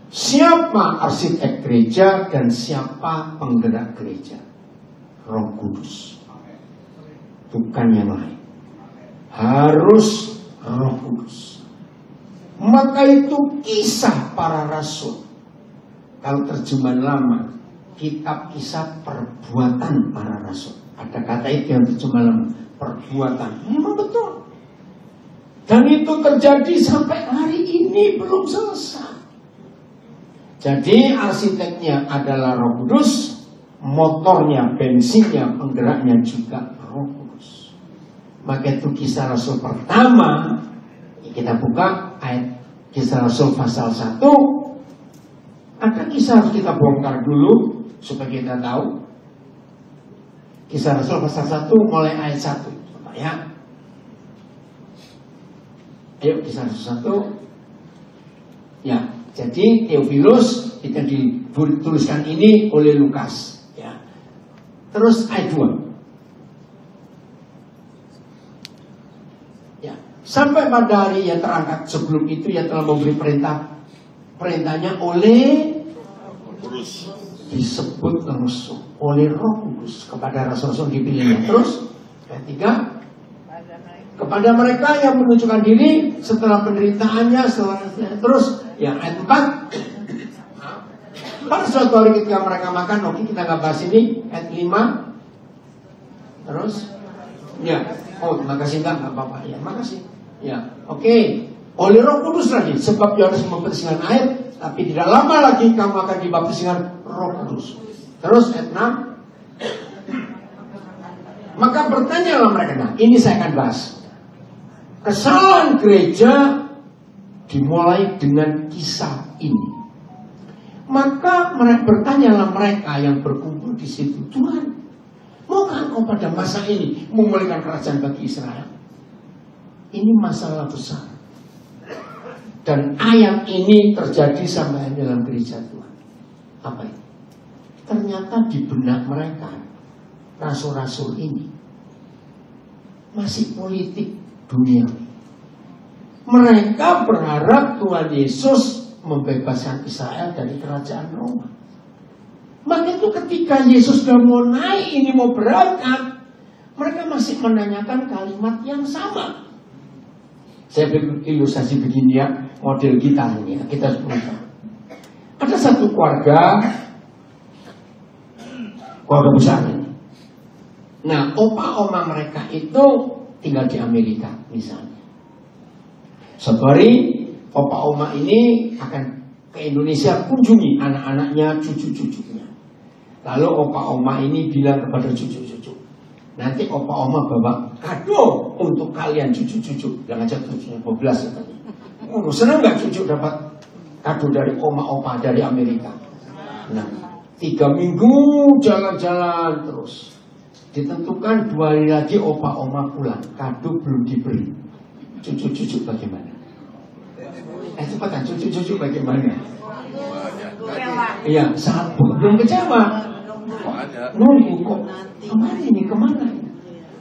Siapa arsitek gereja dan siapa penggerak gereja? Roh Kudus. Bukan yang lain. Harus Roh Kudus. Maka itu kisah para rasul. Kalau terjemahan lama, kitab kisah perbuatan para rasul. Ada kata itu yang terjemahan lama, perbuatan. Memang betul. Dan itu terjadi sampai hari ini belum selesai. Jadi arsiteknya adalah Roh Kudus, motornya, bensinnya, penggeraknya juga Roh Kudus. Maka itu kisah rasul pertama. Kita buka ayat kisah rasul pasal 1. Ada kisah harus kita bongkar dulu supaya kita tahu. Kisah rasul pasal 1 mulai ayat 1. Coba ya. Ayo kisah rasul 1. Ya, jadi Theophilus kita dituliskan ini oleh Lukas. Ya. Terus ayat 2. Sampai pada hari yang terangkat sebelum itu ia telah memberi perintahnya oleh Kudus. Disebut langsung oleh Roh Kudus kepada rasul-rasul dipilihnya. Terus ayat 3, kepada mereka yang menunjukkan diri setelah penderitaannya, terus ya ayat 4. Pada suatu hari ketika mereka makan, oke kita nggak bahas ini. Ayat 5. Terus ya, oh makasih enggak apa-apa ya, makasih. Ya, oke. Oleh Roh Kudus lagi, sebab Yohanes membaptis dengan air, tapi tidak lama lagi kamu akan dibaptis dengan Roh Kudus. Terus ayat 6. Maka bertanyalah mereka. Nah, ini saya akan bahas. Kesalahan gereja dimulai dengan kisah ini. Maka bertanyalah mereka yang berkumpul di situ, Tuhan, maukah Engkau pada masa ini memulihkan kerajaan bagi Israel? Ini masalah besar. Dan ayat ini terjadi sampai dalam gereja Tuhan. Apa itu? Ternyata di benak mereka, rasul-rasul ini masih politik dunia. Mereka berharap Tuhan Yesus membebaskan Israel dari kerajaan Roma. Maka itu ketika Yesus sudah mau naik, ini mau berangkat, mereka masih menanyakan kalimat yang sama. Saya beri ilustrasi begini ya, model kita ini ya, kita semua. Ada satu keluarga besar ini. Nah, opa-oma mereka itu tinggal di Amerika misalnya. Suatu hari opa-oma ini akan ke Indonesia kunjungi anak-anaknya, cucu-cucunya. Lalu opa-oma ini bilang kepada cucu-cucu, nanti opa-oma bawa kado untuk kalian cucu-cucu. Yang aja cucunya 12 ya tadi. Senang gak cucu dapat kado dari oma-opa dari Amerika? Nah, 3 minggu jalan-jalan terus. Ditentukan 2 hari lagi opa-oma pulang, kado belum diberi. Cucu-cucu bagaimana? Cepetan, cucu-cucu bagaimana? Iya, saat belum kecewa. Nunggu kok. Kemana ini?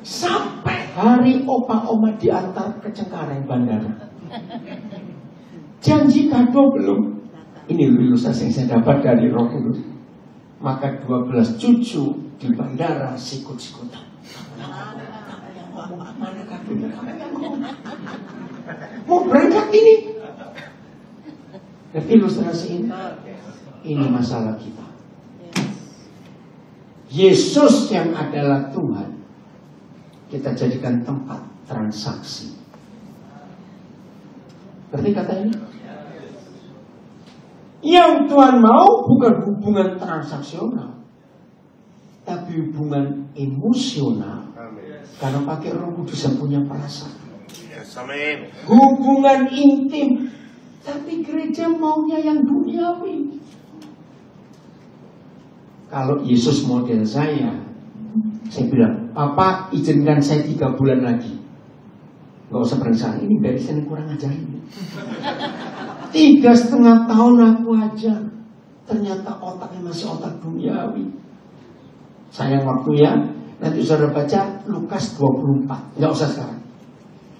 Sampai hari opa-oma diantar ke Cengkareng bandara. Janji kado belum Ini ilustrasi yang saya dapat dari Roh Kudus. Maka 12 cucu di bandara sikut-sikutan. Mana kadonya? Mau berangkat ini? Ngerti ilustrasi ini? Ini masalah kita. Yesus yang adalah Tuhan, kita jadikan tempat transaksi. Ngerti kata ini? Yang Tuhan mau bukan hubungan transaksional, tapi hubungan emosional. Karena pakai Roh Kudus yang punya perasaan. Yes, amin. Hubungan intim. Tapi gereja maunya yang duniawi. Kalau Yesus model saya bilang, Papa izinkan saya 3 bulan lagi. Gak usah berencana, ini dari sini kurang ajar ini. 3,5 tahun aku ajar. Ternyata otaknya masih otak duniawi. Sayang waktu ya. Nanti saudara baca Lukas 24. Gak usah sekarang.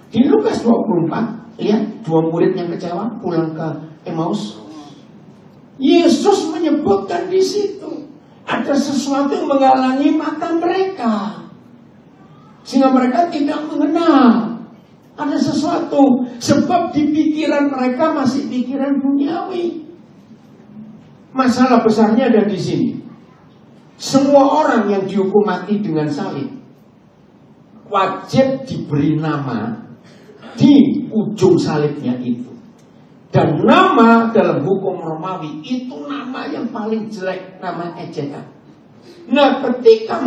Di Lukas 24, lihat 2 murid yang kecewa pulang ke Emmaus. Yesus menyebutkan di situ ada sesuatu yang menghalangi mata mereka, sehingga mereka tidak mengenal. Ada sesuatu, sebab di pikiran mereka masih pikiran duniawi. Masalah besarnya ada di sini. Semua orang yang dihukum mati dengan salib wajib diberi nama di ujung salibnya itu. Dan nama dalam hukum Romawi itu nama yang paling jelek, nama ejekan. Nah, ketika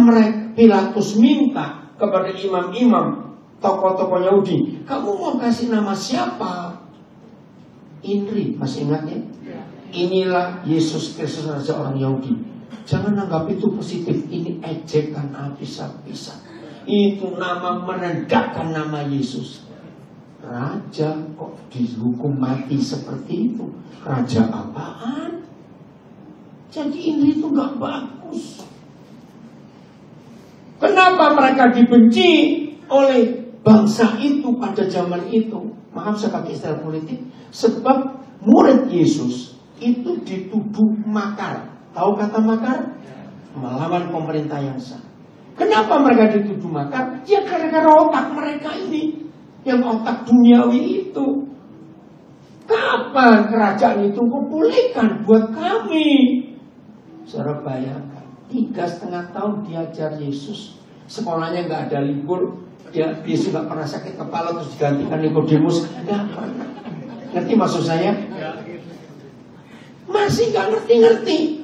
Pilatus minta kepada imam-imam, tokoh-tokoh Yahudi, kamu mau kasih nama siapa? Inri, masih ingat ya? Inilah Yesus Kristus Raja orang Yahudi. Jangan anggap itu positif. Ini ejekan habis-habisan. Itu nama merendahkan nama Yesus. Raja kok dihukum mati seperti itu? Raja apaan? Jadi ini itu gak bagus. Kenapa mereka dibenci oleh bangsa itu pada zaman itu? Maaf saya pakai istilah politik. Sebab murid Yesus itu dituduh makar. Tahu kata makar? Melawan pemerintah yang sah. Kenapa mereka dituduh makar? Ya gara-gara otak mereka ini, yang otak duniawi itu. Kapan kerajaan itu kupulihkan buat kami? Saudara bayangkan, 3,5 tahun diajar Yesus. Sekolahnya gak ada libur. Yesus gak pernah sakit kepala terus digantikan Nikodemus. Gak pernah. Ngerti maksud saya? Masih gak ngerti-ngerti.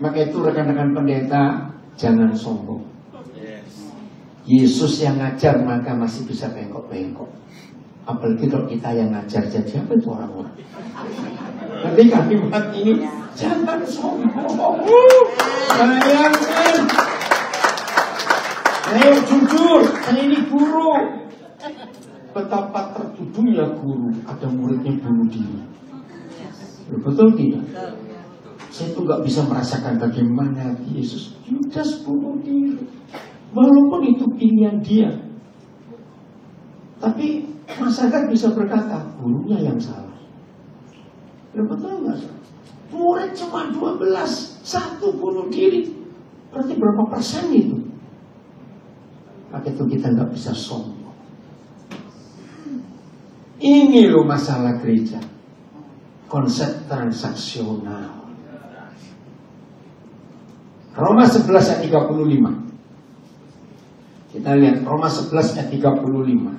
Maka itu rekan-rekan pendeta, jangan sombong. Yesus yang ngajar maka masih bisa bengkok-bengkok. Apalagi kalau kita yang ngajar, jadi apa itu orang-orang? Nanti kalimat ini, jangan sombong. Bayangkan. Ayo jujur, saya ini guru. Betapa tertuduhnya guru, ada muridnya bunuh diri. Betul tidak? Saya tuh gak bisa merasakan bagaimana Yesus Yudas bunuh diri. Walaupun itu pilihan dia. Tapi masyarakat bisa berkata gurunya yang salah. Betul gak? Murid cuma 12, 1 bunuh diri. Berarti berapa persen itu? Maka itu kita gak bisa sombong. Ini loh masalah gereja. Konsep transaksional. Roma 11 ayat 35. Kita lihat Roma 11 ayat 35.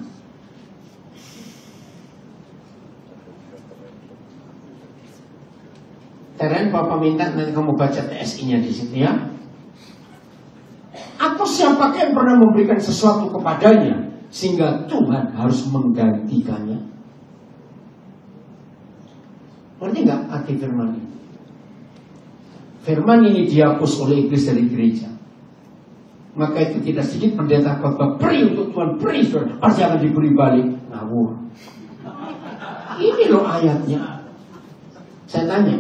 Teren, Bapak minta nanti kamu baca TSI-nya di situ ya. Atau siapakah yang pernah memberikan sesuatu kepadanya sehingga Tuhan harus menggantikannya? Ngerti nggak arti firman ini? Firman ini dihapus oleh iblis dari gereja. Maka itu tidak sedikit pendeta khotbah, beri untuk Tuhan, beri, pasti akan diberi balik. Ngawur. Ini loh ayatnya. Saya tanya,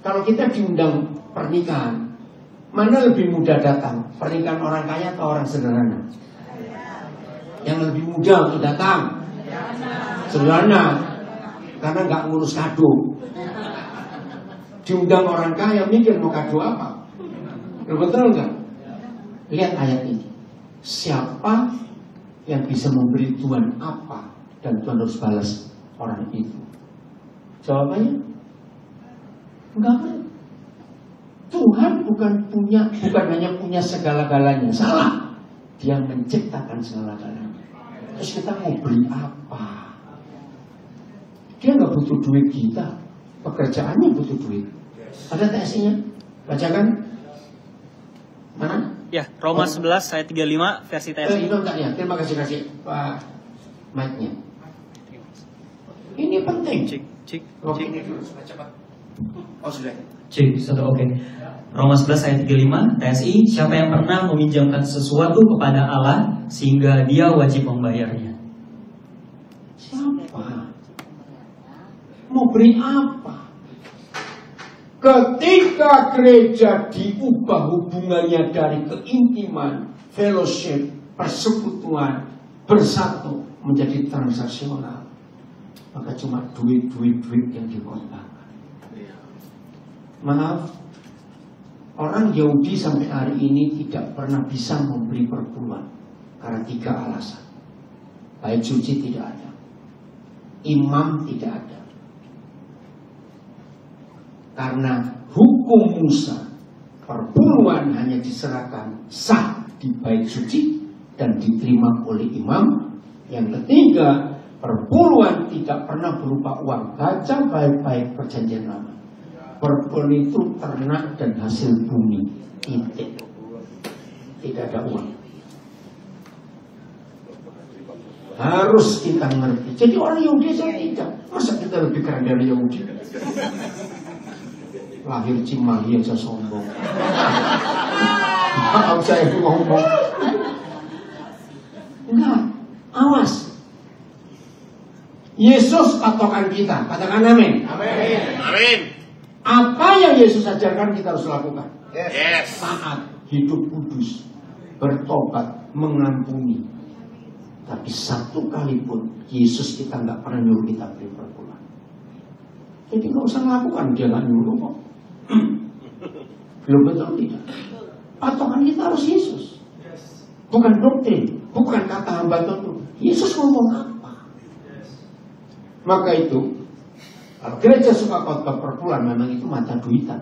kalau kita diundang pernikahan, mana lebih mudah datang? Pernikahan orang kaya atau orang sederhana? Yang lebih mudah untuk datang sederhana, karena nggak ngurus kado. Diundang orang kaya mikir mau kado apa? Betul nggak? Lihat ayat ini. Siapa yang bisa memberi Tuhan apa dan Tuhan harus balas orang itu? Jawabannya enggak ada. Tuhan bukan hanya punya segala-galanya. Salah. Dia menciptakan segala-galanya. Terus kita mau beri apa? Dia nggak butuh duit kita. Pekerjaannya butuh duit. Ada TSI-nya? Bacakan. Mana? Ya, Roma 11 ayat 35 versi TSI. Ya. Terima kasih Pak mic-nya. Ini penting. Cik. Oke. Oh sudah. Cik, satu oke. Roma 11 ayat 35 TSI, siapa yang pernah meminjamkan sesuatu kepada Allah sehingga dia wajib membayarnya? Siapa? Mau beri apa? Ketika gereja diubah hubungannya dari keintiman, fellowship, persekutuan, bersatu menjadi transaksional, maka cuma duit yang dikorbankan. Maaf, orang Yahudi sampai hari ini tidak pernah bisa memberi perpuluhan karena 3 alasan. Bait suci tidak ada, imam tidak ada. Karena hukum Musa, perpuluhan hanya diserahkan sah di bait suci dan diterima oleh imam. Yang ketiga, perpuluhan tidak pernah berupa uang. Baca baik-baik perjanjian lama. Perpuluhan itu ternak dan hasil bumi. Titik. Tidak ada uang. Harus kita ngerti. Jadi orang Yahudi saya tidak. Masa kita lebih keren dari Yahudi? Lahir Cimahi aja sombong. Maaf saya ngomong. Enggak, awas. Yesus patokan kita. Katakan amin. Amin. Apa yang Yesus ajarkan kita harus lakukan. Yes. Taat, hidup kudus, bertobat, mengampuni. Tapi satu kali pun Yesus kita nggak pernah nyuruh kita beri perpuluhan. Jadi nggak usah melakukan, dia nggak nyuruh kok. Belum betul tidak. Patokan kita harus Yesus. Bukan doktrin, bukan kata hamba Tuhan. Yesus ngomong apa? Maka itu, kalau gereja suka khotbah perpuluhan, memang itu mata duitan.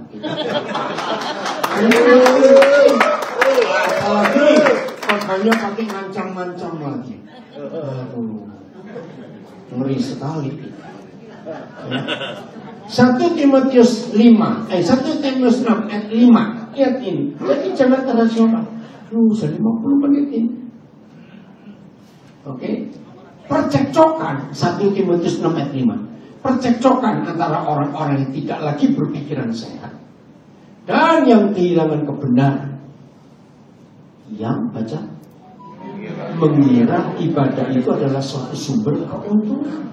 Apalagi khotbahnya pakai ngancam-ngancam lagi. Aduh, ngeri sekali. Ya. 1 Timotius 6 ayat 5. Lihat ini. Jadi jangan terrasional. Sudah 50 menit ini. Oke. Percekcokan 1 Timotius 6 ayat 5. Percekcokan antara orang-orang yang tidak lagi berpikiran sehat dan yang kehilangan kebenaran. Yang baca mengira ibadah itu adalah suatu sumber keuntungan.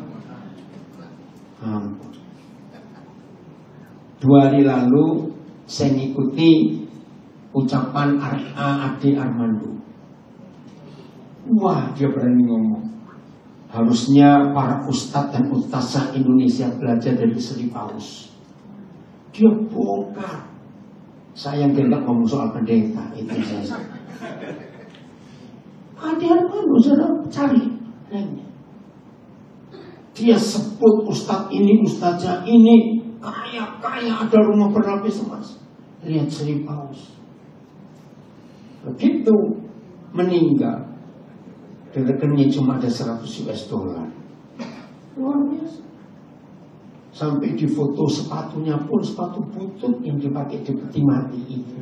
2 hari lalu saya ngikuti ucapan Ade Armando. Wah, dia berani ngomong. Harusnya para ustadz dan ustazah Indonesia belajar dari Sri Paus. Dia bongkar. Saya yang tidak ngomong soal pendeta, itu saya. Ade Armando, saudara cari lainnya. Dia sebut ustadz ini, ustazah ini. Kaya ada rumah berlapis emas. Lihat Sri Paus. Begitu meninggal, di rekeningnya cuma ada $100. Luar biasa. Sampai di foto sepatunya pun sepatu butut yang dipakai di peti mati itu.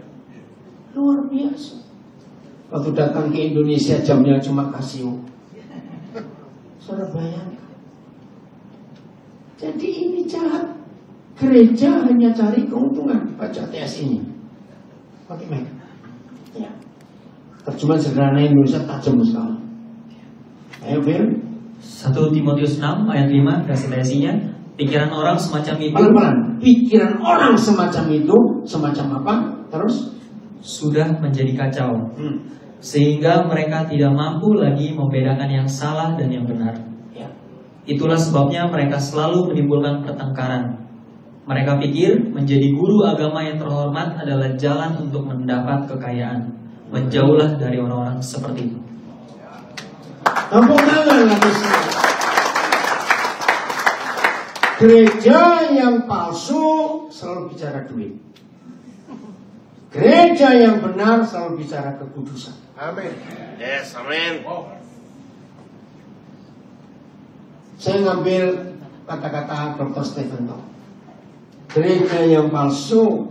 Luar biasa. Waktu datang ke Indonesia jamnya cuma Casio. Saudara bayangkan. Jadi ini jahat. Gereja hanya cari keuntungan. Baca TSI-nya. Pakai mic. Ya. Terjemahan sederhana Indonesia tajam sekali. Ayo Fir. 1 Timotius 6 ayat 5 versi TSI-nya. Pikiran orang semacam itu. Pelan-pelan. Pikiran orang semacam itu. Semacam apa? Terus? Sudah menjadi kacau. Sehingga mereka tidak mampu lagi membedakan yang salah dan yang benar. Ya. Itulah sebabnya mereka selalu menimbulkan pertengkaran, Mereka pikir menjadi guru agama yang terhormat adalah jalan untuk mendapat kekayaan. Menjauhlah dari orang-orang seperti itu. Tepuk tangan lagi. Gereja yang palsu selalu bicara duit. Gereja yang benar selalu bicara kekudusan. Amin. Yes, amin. Saya ngambil kata-kata Dr. Stephen Todd. Gereja yang palsu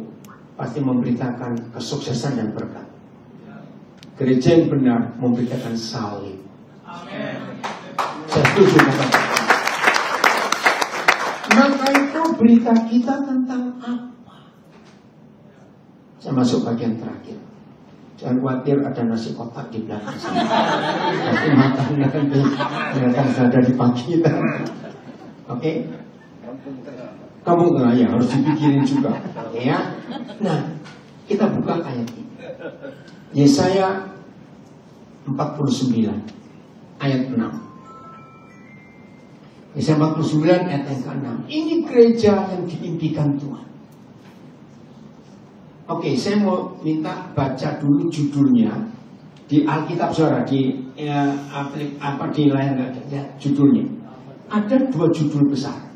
pasti memberitakan kesuksesan dan berkat. Gereja yang benar memberitakan salib. Saya setuju kata. Maka itu berita kita tentang apa? Saya masuk bagian terakhir. Jangan khawatir ada nasi kotak di belakang sana. Pasti makan nanti ternyata ada di pagi kita. Oke? Kampung Tengah ya harus dipikirin juga. Ya. Nah, kita buka ayat ini. Yesaya 49 ayat 6. Yesaya 49 ayat yang ke-6. Ini gereja yang diimpikan Tuhan. Oke, saya mau minta baca dulu judulnya di Alkitab Saudara di di layar ya, judulnya. Ada 2 judul besar.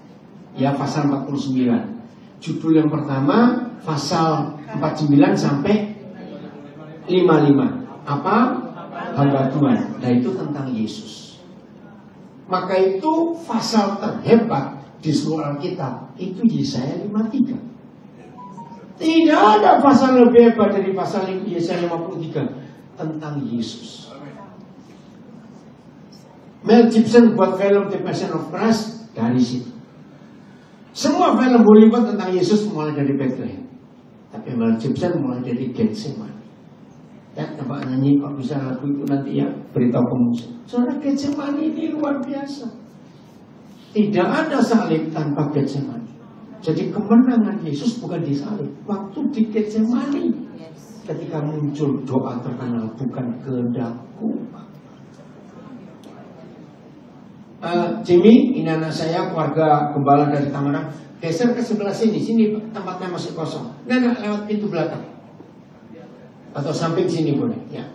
Ya, pasal 49. Judul yang pertama pasal 49 sampai 55. Apa? Hamba Tuhan. Nah, itu tentang Yesus. Maka itu pasal terhebat di seluruh Alkitab itu Yesaya 53. Tidak ada pasal lebih hebat dari pasal Yesaya 53 tentang Yesus. Mel Gibson buat film The Passion of Christ dari situ. Semua film Hollywood tentang Yesus mulai dari Bethlehem. Tapi Mel Gibson mulai dari Getsemani. Ya, coba nyanyi kalau bisa lagu itu nanti ya, beritahu pemuda. Soalnya Getsemani ini luar biasa. Tidak ada salib tanpa Getsemani. Jadi kemenangan Yesus bukan di salib, waktu di Getsemani. Ketika muncul doa terkenal, bukan kehendakku. Jimmy, ini anak saya, keluarga gembala dari Tangerang. Geser ke sebelah sini, sini tempatnya masih kosong. Nah, lewat pintu belakang. Atau samping sini boleh ya.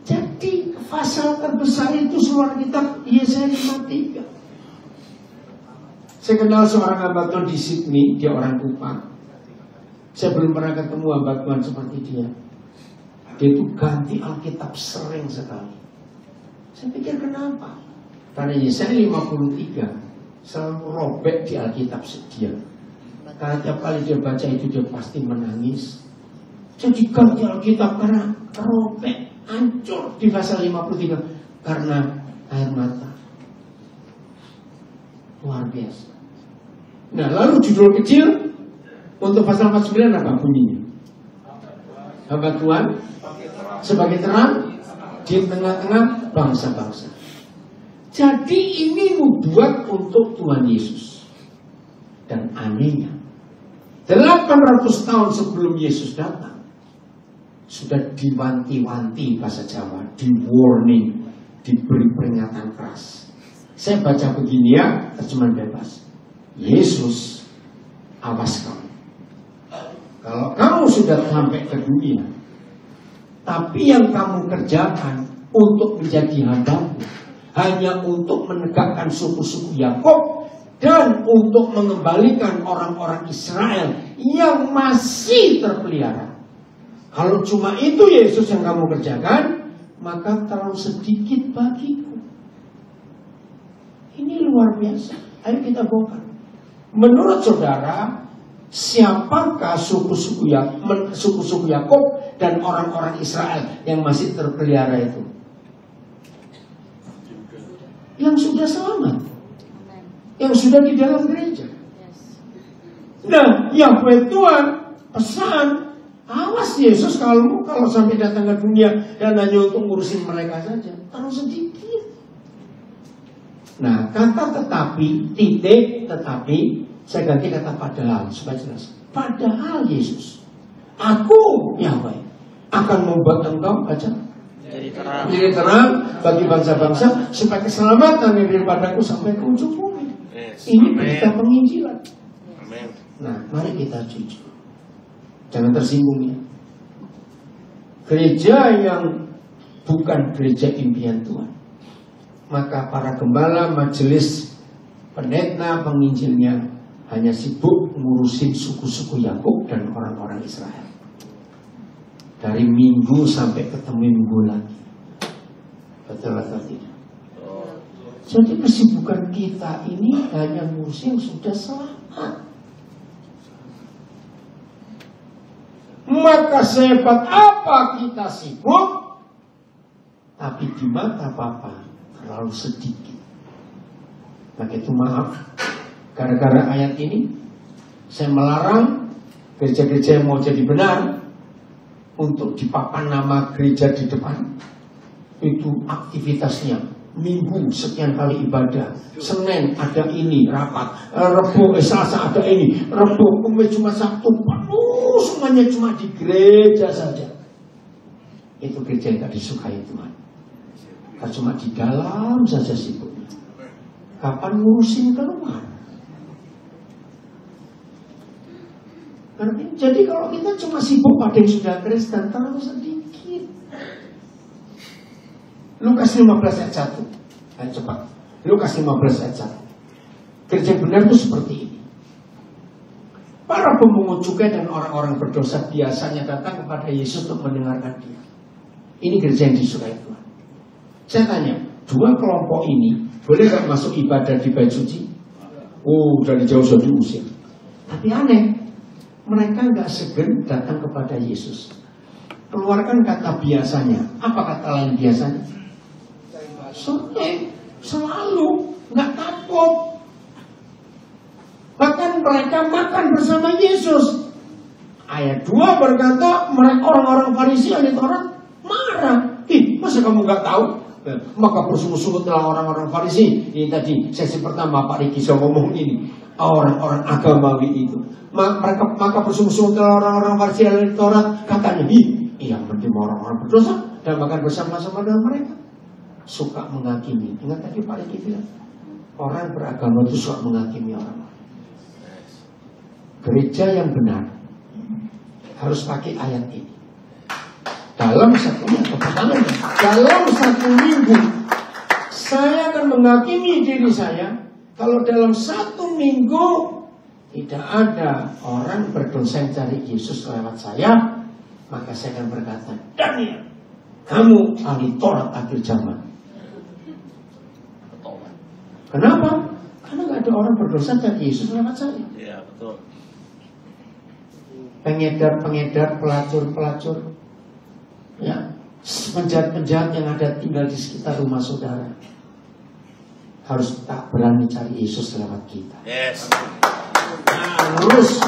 Jadi pasal terbesar itu seluruh kitab Yesaya 53. Saya kenal seorang hamba Tuhan di Sydney, dia orang Kupang. Saya belum pernah ketemu hamba Tuhan seperti dia. Dia itu ganti Alkitab sering sekali. Saya pikir kenapa? Karena Yesaya 53 selalu robek di Alkitab dia. Karena tiap kali dia baca itu dia pasti menangis. Jadi ganti Alkitab karena robek, hancur di pasal 53 karena air mata. Luar biasa. Nah, lalu judul kecil untuk pasal 49 apa bunyinya? Hamba Tuhan sebagai terang di tengah-tengah bangsa-bangsa. Jadi ini nubuat untuk Tuhan Yesus. Dan anehnya 800 tahun sebelum Yesus datang sudah diwanti-wanti bahasa Jawa, di warning, diberi peringatan keras. Saya baca begini ya, terjemahan bebas. Yesus, awas kamu. Kalau kamu sudah sampai ke dunia, tapi yang kamu kerjakan untuk menjadi hambaku hanya untuk menegakkan suku-suku Yakub dan untuk mengembalikan orang-orang Israel yang masih terpelihara. Kalau cuma itu Yesus yang kamu kerjakan, maka terlalu sedikit bagiku. Ini luar biasa. Ayo kita bongkar. Menurut saudara, siapakah suku-suku Yakub dan orang-orang Israel yang masih terpelihara itu? Yang sudah selamat, yang sudah di dalam gereja. Nah, Yahweh Tuhan pesan, awas Yesus kalau sampai datang ke dunia dan hanya untuk ngurusin mereka saja, terlalu sedikit. Nah, kata tetapi, titik tetapi, saya ganti kata padahal supaya jelas. Padahal Yesus, aku Yahweh akan membuat engkau baca jadi terang bagi bangsa-bangsa supaya keselamatan yang daripadaku sampai ke ujung bumi. Ini berita penginjilan. Nah, mari kita jujur. Jangan tersinggung ya. Gereja yang bukan gereja impian Tuhan, maka para gembala, majelis, pendeta, penginjilnya hanya sibuk ngurusin suku-suku Yakub dan orang-orang Israel. Dari minggu sampai ketemu minggu lagi. Betul atau tidak? Jadi kesibukan kita ini hanya ngurusin yang sudah selamat. Maka sehebat apa kita sibuk, tapi di mata Bapa terlalu sedikit. Maka itu maaf, gara-gara ayat ini saya melarang gereja-gereja yang mau jadi benar untuk dipapan nama gereja di depan. Itu aktivitasnya Minggu sekian kali ibadah, Senin ada ini rapat, Rabu Selasa ada ini, Rabu Kamis cuma Sabtu, penuh semuanya cuma di gereja saja. Itu gereja yang tak disukai Tuhan. Kan cuma di dalam saja sibuknya. Kapan ngurusin keluar? Jadi kalau kita cuma sibuk pada yang sudah Kristen, terlalu sedikit. Lukas 15 ayat 1. Ayo cepat. Lukas 15 ayat 1. Gereja benar itu seperti ini. Para pemungut cukai dan orang-orang berdosa biasanya datang kepada Yesus untuk mendengarkan dia. Ini gereja yang disukai Tuhan. Saya tanya, dua kelompok ini boleh gak masuk ibadah di bait suci? Oh, dari jauh sudah diusir. Tapi aneh, mereka gak segan datang kepada Yesus. Keluarkan kata biasanya. Apa kata lain biasanya? Selalu nggak takut. Bahkan mereka makan bersama Yesus. Ayat 2 berkata mereka orang-orang Farisi ahli Taurat marah. Masa kamu nggak tahu? Maka bersungut-sungutlah orang-orang Farisi. Ini tadi sesi pertama Pak Riki saya ngomong ini. Orang-orang agamawi itu. Maka bersungut-sungutlah orang-orang Farisi ahli Taurat. Katanya, yang penting orang-orang berdosa dan makan bersama-sama dengan mereka. Suka menghakimi. Ingat tadi Pak Riki bilang, orang beragama itu suka menghakimi orang. Gereja yang benar harus pakai ayat ini. Dalam satu minggu saya akan menghakimi diri saya. Kalau dalam 1 minggu tidak ada orang berdosa yang cari Yesus lewat saya, maka saya akan berkata, Daniel, kamu ahli Taurat akhir zaman. Kenapa? Karena gak ada orang berdosa cari Yesus lewat saya. Iya, betul. Pengedar-pengedar, pelacur-pelacur, ya, penjahat-penjahat yang ada tinggal di sekitar rumah saudara harus tak berani cari Yesus lewat kita. Yes. Harus.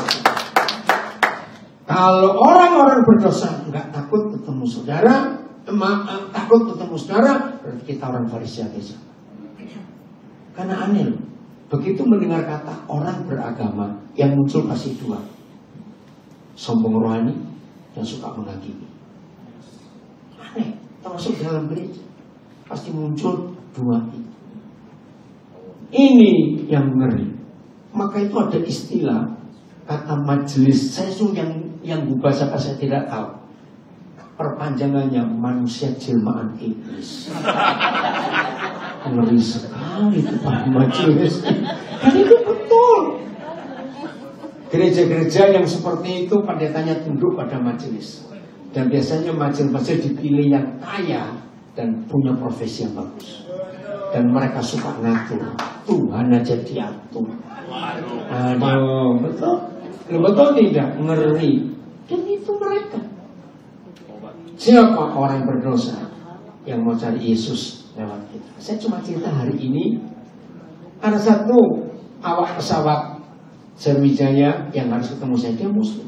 Kalau orang-orang berdosa nggak takut ketemu saudara, takut ketemu saudara, berarti kita orang Farisi aja. Karena aneh loh, begitu mendengar kata orang beragama, yang muncul pasti dua. Sombong rohani dan suka menghakimi. Aneh, termasuk dalam gereja pasti muncul dua itu. Ini yang ngeri. Maka itu ada istilah kata majelis. Saya yang bahasa saya tidak tahu. Perpanjangannya manusia jelmaan iblis. Ngeri sekali itu Pak majelis. Dan itu betul. Gereja-gereja yang seperti itu pendetanya tunduk pada majelis. Dan biasanya majelis dipilih yang kaya dan punya profesi yang bagus. Dan mereka suka ngatur. Tuhan aja diatur. Aduh, betul? Betul tidak? Ngeri. Dan itu mereka. Siapa orang berdosa yang mau cari Yesus lewat kita? Saya cuma cerita hari ini. Ada satu awak pesawat Sriwijaya yang harus ketemu saya, dia Muslim.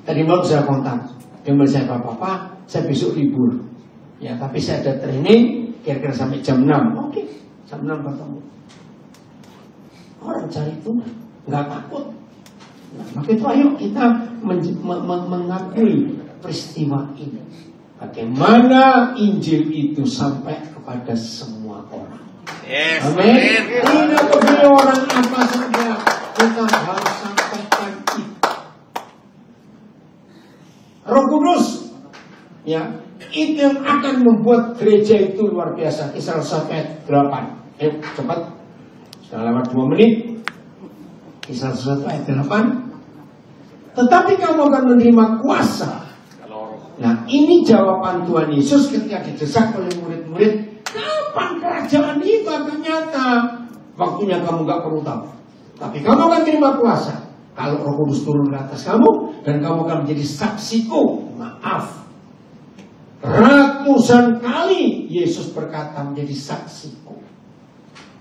Tadi malam saya kontak, dia bilang saya Bapak, saya besok libur. Ya, tapi saya ada training kira-kira sampai jam 6. Oke, jam 6 ketemu. Orang cari Tuhan, nggak takut. Nah, maka itu ayo kita mengakui peristiwa ini. Bagaimana Injil itu sampai kepada semua orang. Yes, Amin. Tidak peduli orang apa saja, kita harus sampai ya, itu yang akan membuat gereja itu luar biasa. Kisah sampai 8. Ayo cepat, sudah lewat 2 menit. Kisah 1 ayat 8. Tetapi kamu akan menerima kuasa. Nah, ini jawaban Tuhan Yesus ketika didesak oleh murid-murid. Kapan kerajaan itu akan nyata? Waktunya kamu gak perlu tahu. Tapi kamu akan terima kuasa kalau Roh Kudus turun ke atas kamu, dan kamu akan menjadi saksiku. Maaf, ratusan kali Yesus berkata menjadi saksiku,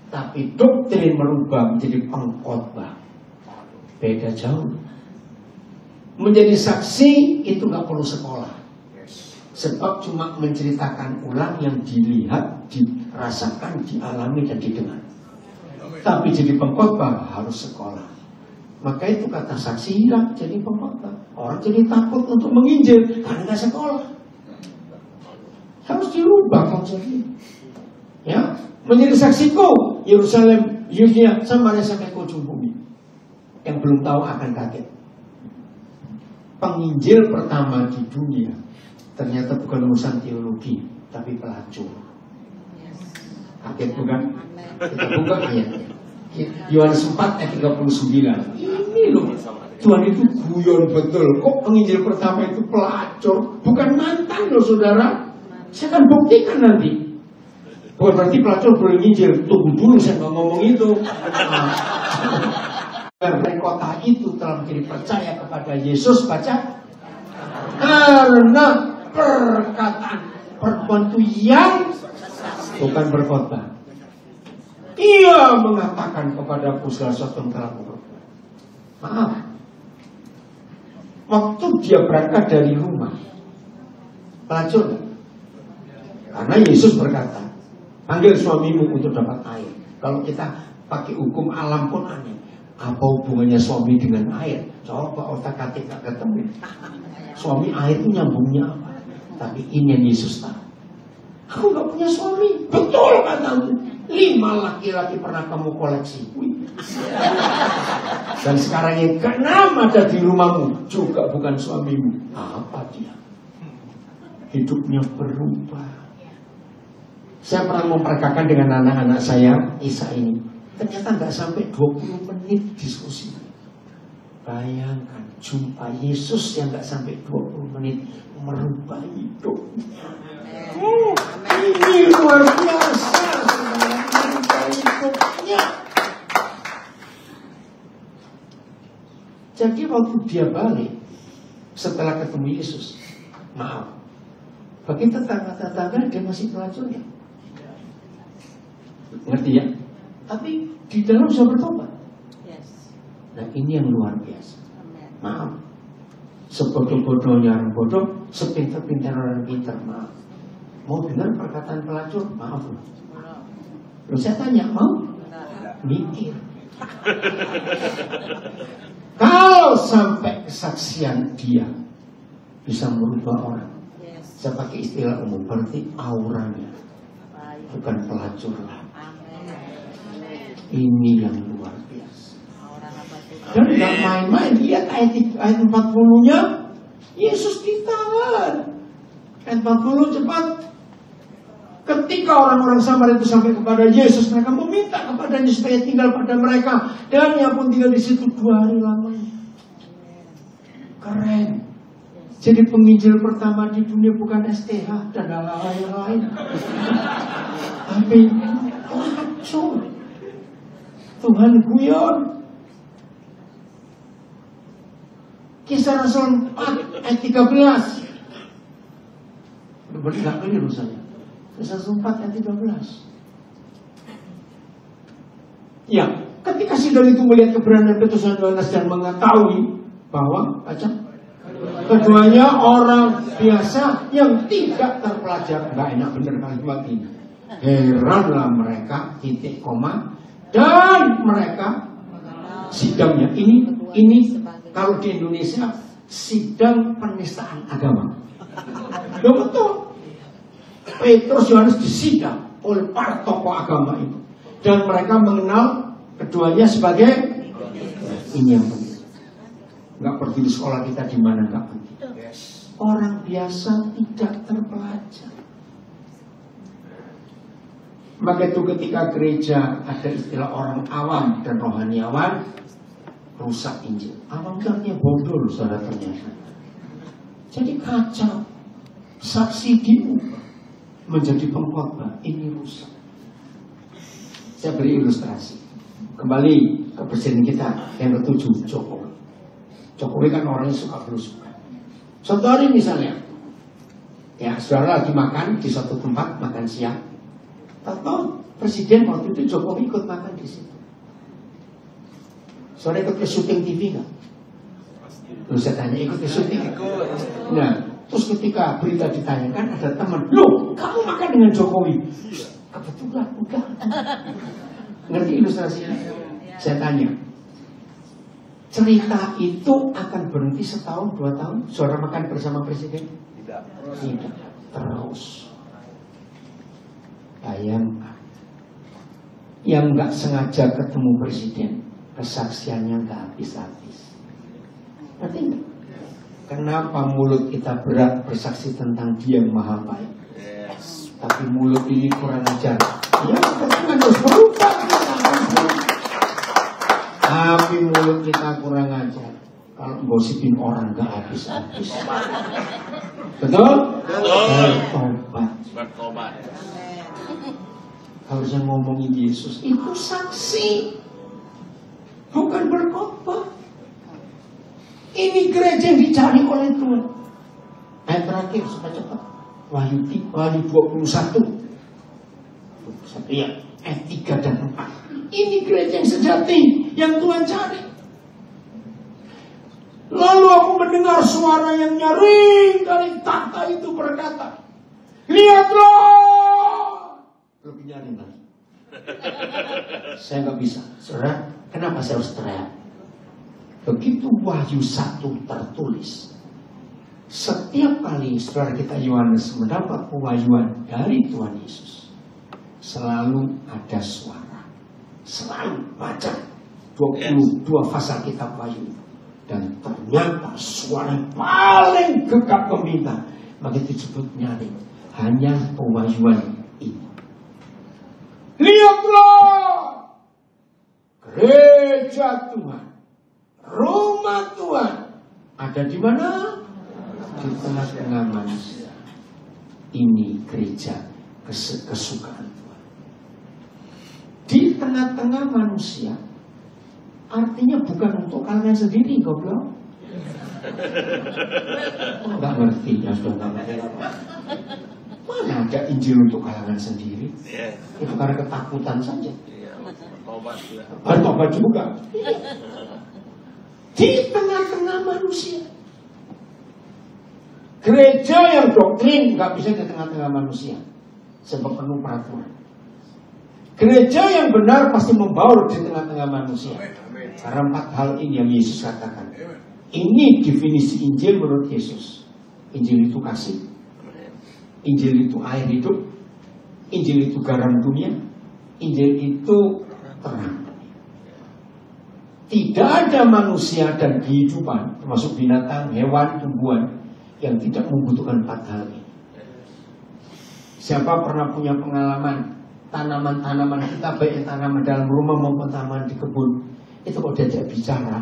tapi doktrin merubah menjadi pengkhotbah. Beda jauh. Menjadi saksi itu gak perlu sekolah, sebab cuma menceritakan ulang yang dilihat, dirasakan, dialami, dan didengar. Tapi jadi pengkhotbah harus sekolah. Maka itu kata saksi hilang jadi pengkhotbah. Orang jadi takut untuk menginjil karena nggak sekolah. Harus dirubah konsepnya. Ya, menjadi saksiku Yerusalem, Yudea, Samaria sampai ke ujung bumi. Yang belum tahu akan kaget. Penginjil pertama di dunia ternyata bukan urusan teologi, tapi pelacur. Kaget bukan? Kita buka ayatnya. Yohanes 4 ayat 39. Ini loh, Tuhan itu guyon betul. Kok penginjil pertama itu pelacur? Bukan mantan loh saudara. Saya akan buktikan nanti. Bukan berarti pelacur boleh nginjil. Tunggu dulu, saya nggak ngomong itu. Karena kota itu telah menjadi percaya kepada Yesus. Baca. Karena perkataan perempuan itu yang bukan berkhotbah. Ia mengatakan kepadaku segala sesuatu yang telah aku perbuat. Maaf. Waktu dia berangkat dari rumah, pelacur. Karena Yesus berkata, panggil suamimu untuk dapat air. Kalau kita pakai hukum alam pun aneh. Apa hubungannya suami dengan air? Coba otak-atik gak ketemu. Suami air itu nyambungnya apa? Tapi ini yang Yesus tahu. Aku gak punya suami. Betul katamu. 5 laki-laki pernah kamu koleksi. Dan sekarang yang ke-6 ada di rumahmu, juga bukan suamimu. Apa dia? Hidupnya berubah. Saya pernah memperagakan dengan anak-anak saya Isa ini. Ternyata gak sampai 20 menit diskusi. Bayangkan jumpa Yesus yang gak sampai 20 menit merubah hidupnya. Ini luar biasa. Hidupnya. Jadi waktu dia balik setelah ketemu Yesus, maaf, bagi tetangga-tetangga dia masih pelacurnya. Ngerti ya? Tapi di dalam bisa bertobat. Nah ini yang luar biasa. Maaf, sebodoh-bodohnya orang bodoh, sepintar-pintar orang pintar. Maaf, mau dengar perkataan pelacur? Maaf loh. Loh saya tanya, mau? Mikir. Kalau sampai kesaksian dia bisa merubah orang, saya pakai istilah umum, berarti auranya bukan pelacur lah. Ini yang luar biasa. Dan gak main-main. Lihat ayat 40-nya, Yesus ditahan. Ayat 40 cepat. Ketika orang-orang Samaria itu sampai kepada Yesus, mereka meminta kepadanya supaya tinggal pada mereka, dan ia pun tinggal di situ 2 hari lamanya. Keren. Jadi penginjil pertama di dunia bukan STH dan hal-hal yang lain, tapi pelacur. Tuhan guyon. Kisah Rasul 4 ayat 13. Berarti gak keliru saya. Kisah Rasul 4 ayat 13. Ya, ketika sidang itu melihat keberanian Petrus dan Yohanes dan mengetahui bahwa keduanya orang biasa yang tidak terpelajar. Gak enak bener kalimat ini. Heranlah mereka, titik koma. Dan mereka sidangnya ini kalau di Indonesia sidang penistaan agama. Ya betul. Petrus Yohanes disidang oleh para tokoh agama itu, dan mereka mengenal keduanya sebagai ini yang penting. Nggak pergi di sekolah kita di mana nggak penting. orang biasa tidak terpelajar. Maka itu ketika gereja ada istilah orang awam dan rohaniawan, rusak Injil. Awam artinya bodoh, saudara, ternyata. Jadi kacau. Saksi diubah menjadi pengkhotbah, ini rusak. Saya beri ilustrasi. Kembali ke presiden kita yang ketujuh, Jokowi. Jokowi kan orangnya suka berusukan. Contoh hari misalnya, ya saudara lagi makan di suatu tempat, makan siang. Tahu presiden waktu itu Jokowi ikut makan di situ. Saudara ikut ke syuting TV nggak? Terus saya tanya, ikut ke syuting? Nah, terus ketika berita ditanyakan ada teman, loh kamu makan dengan Jokowi? Kebetulan enggak. Ngerti ilustrasinya? Saya tanya, cerita itu akan berhenti setahun, 2 tahun? Saudara makan bersama presiden? Tidak. Terus. Bayangkan, yang nggak sengaja ketemu presiden, kesaksiannya nggak habis-habis. Ngerti nggak? Kenapa mulut kita berat bersaksi tentang Dia yang Maha Baik, tapi mulut ini kurang ajar? Ya, kita harus berubah. Tapi mulut kita kurang ajar. Kalau gosipin orang nggak habis-habis. Betul? Bertobat. Bertobat. Kalau saya ngomongin Yesus, itu saksi, bukan berkhotbah. Ini gereja yang dicari oleh Tuhan. Ayat terakhir supaya cepat. Wahyu 21. Ya, ayat 3 dan 4. Ini gereja yang sejati yang Tuhan cari. Lalu aku mendengar suara yang nyaring dari tahta itu berkata, lihatlah. Lebih nyaring lagi. Saya nggak bisa. Saudara, kenapa saya harus teriak? Begitu Wahyu 1 tertulis, setiap kali saudara kita Yohanes mendapat pewahyuan dari Tuhan Yesus, selalu ada suara. Selalu baca 22 pasal kitab Wahyu. Dan ternyata suara yang paling gegap gempita, maka disebut nyaring, hanya pewahyuan ini. Lihatlah, gereja Tuhan, rumah Tuhan ada di mana? Di tengah-tengah manusia. Ini gereja kesukaan Tuhan. Di tengah-tengah manusia, artinya bukan untuk kalian sendiri, goblok. Nggak ngerti, ya sudah nggak ngerti. Mana ada Injil untuk kalangan sendiri? Itu karena ketakutan saja. Bertobat juga. Di tengah-tengah manusia. Gereja yang doktrin nggak bisa di tengah-tengah manusia, sebab penuh peraturan. Gereja yang benar pasti membaur di tengah-tengah manusia. Karena 4 hal ini yang Yesus katakan. Ini definisi Injil menurut Yesus. Injil itu kasih. Injil itu air hidup. Injil itu garam dunia. Injil itu terang. Tidak ada manusia dan kehidupan, termasuk binatang, hewan, tumbuhan, yang tidak membutuhkan 4 hal ini. Siapa pernah punya pengalaman tanaman-tanaman kita, baik tanaman dalam rumah maupun tanaman di kebun, itu kalau diajak bicara,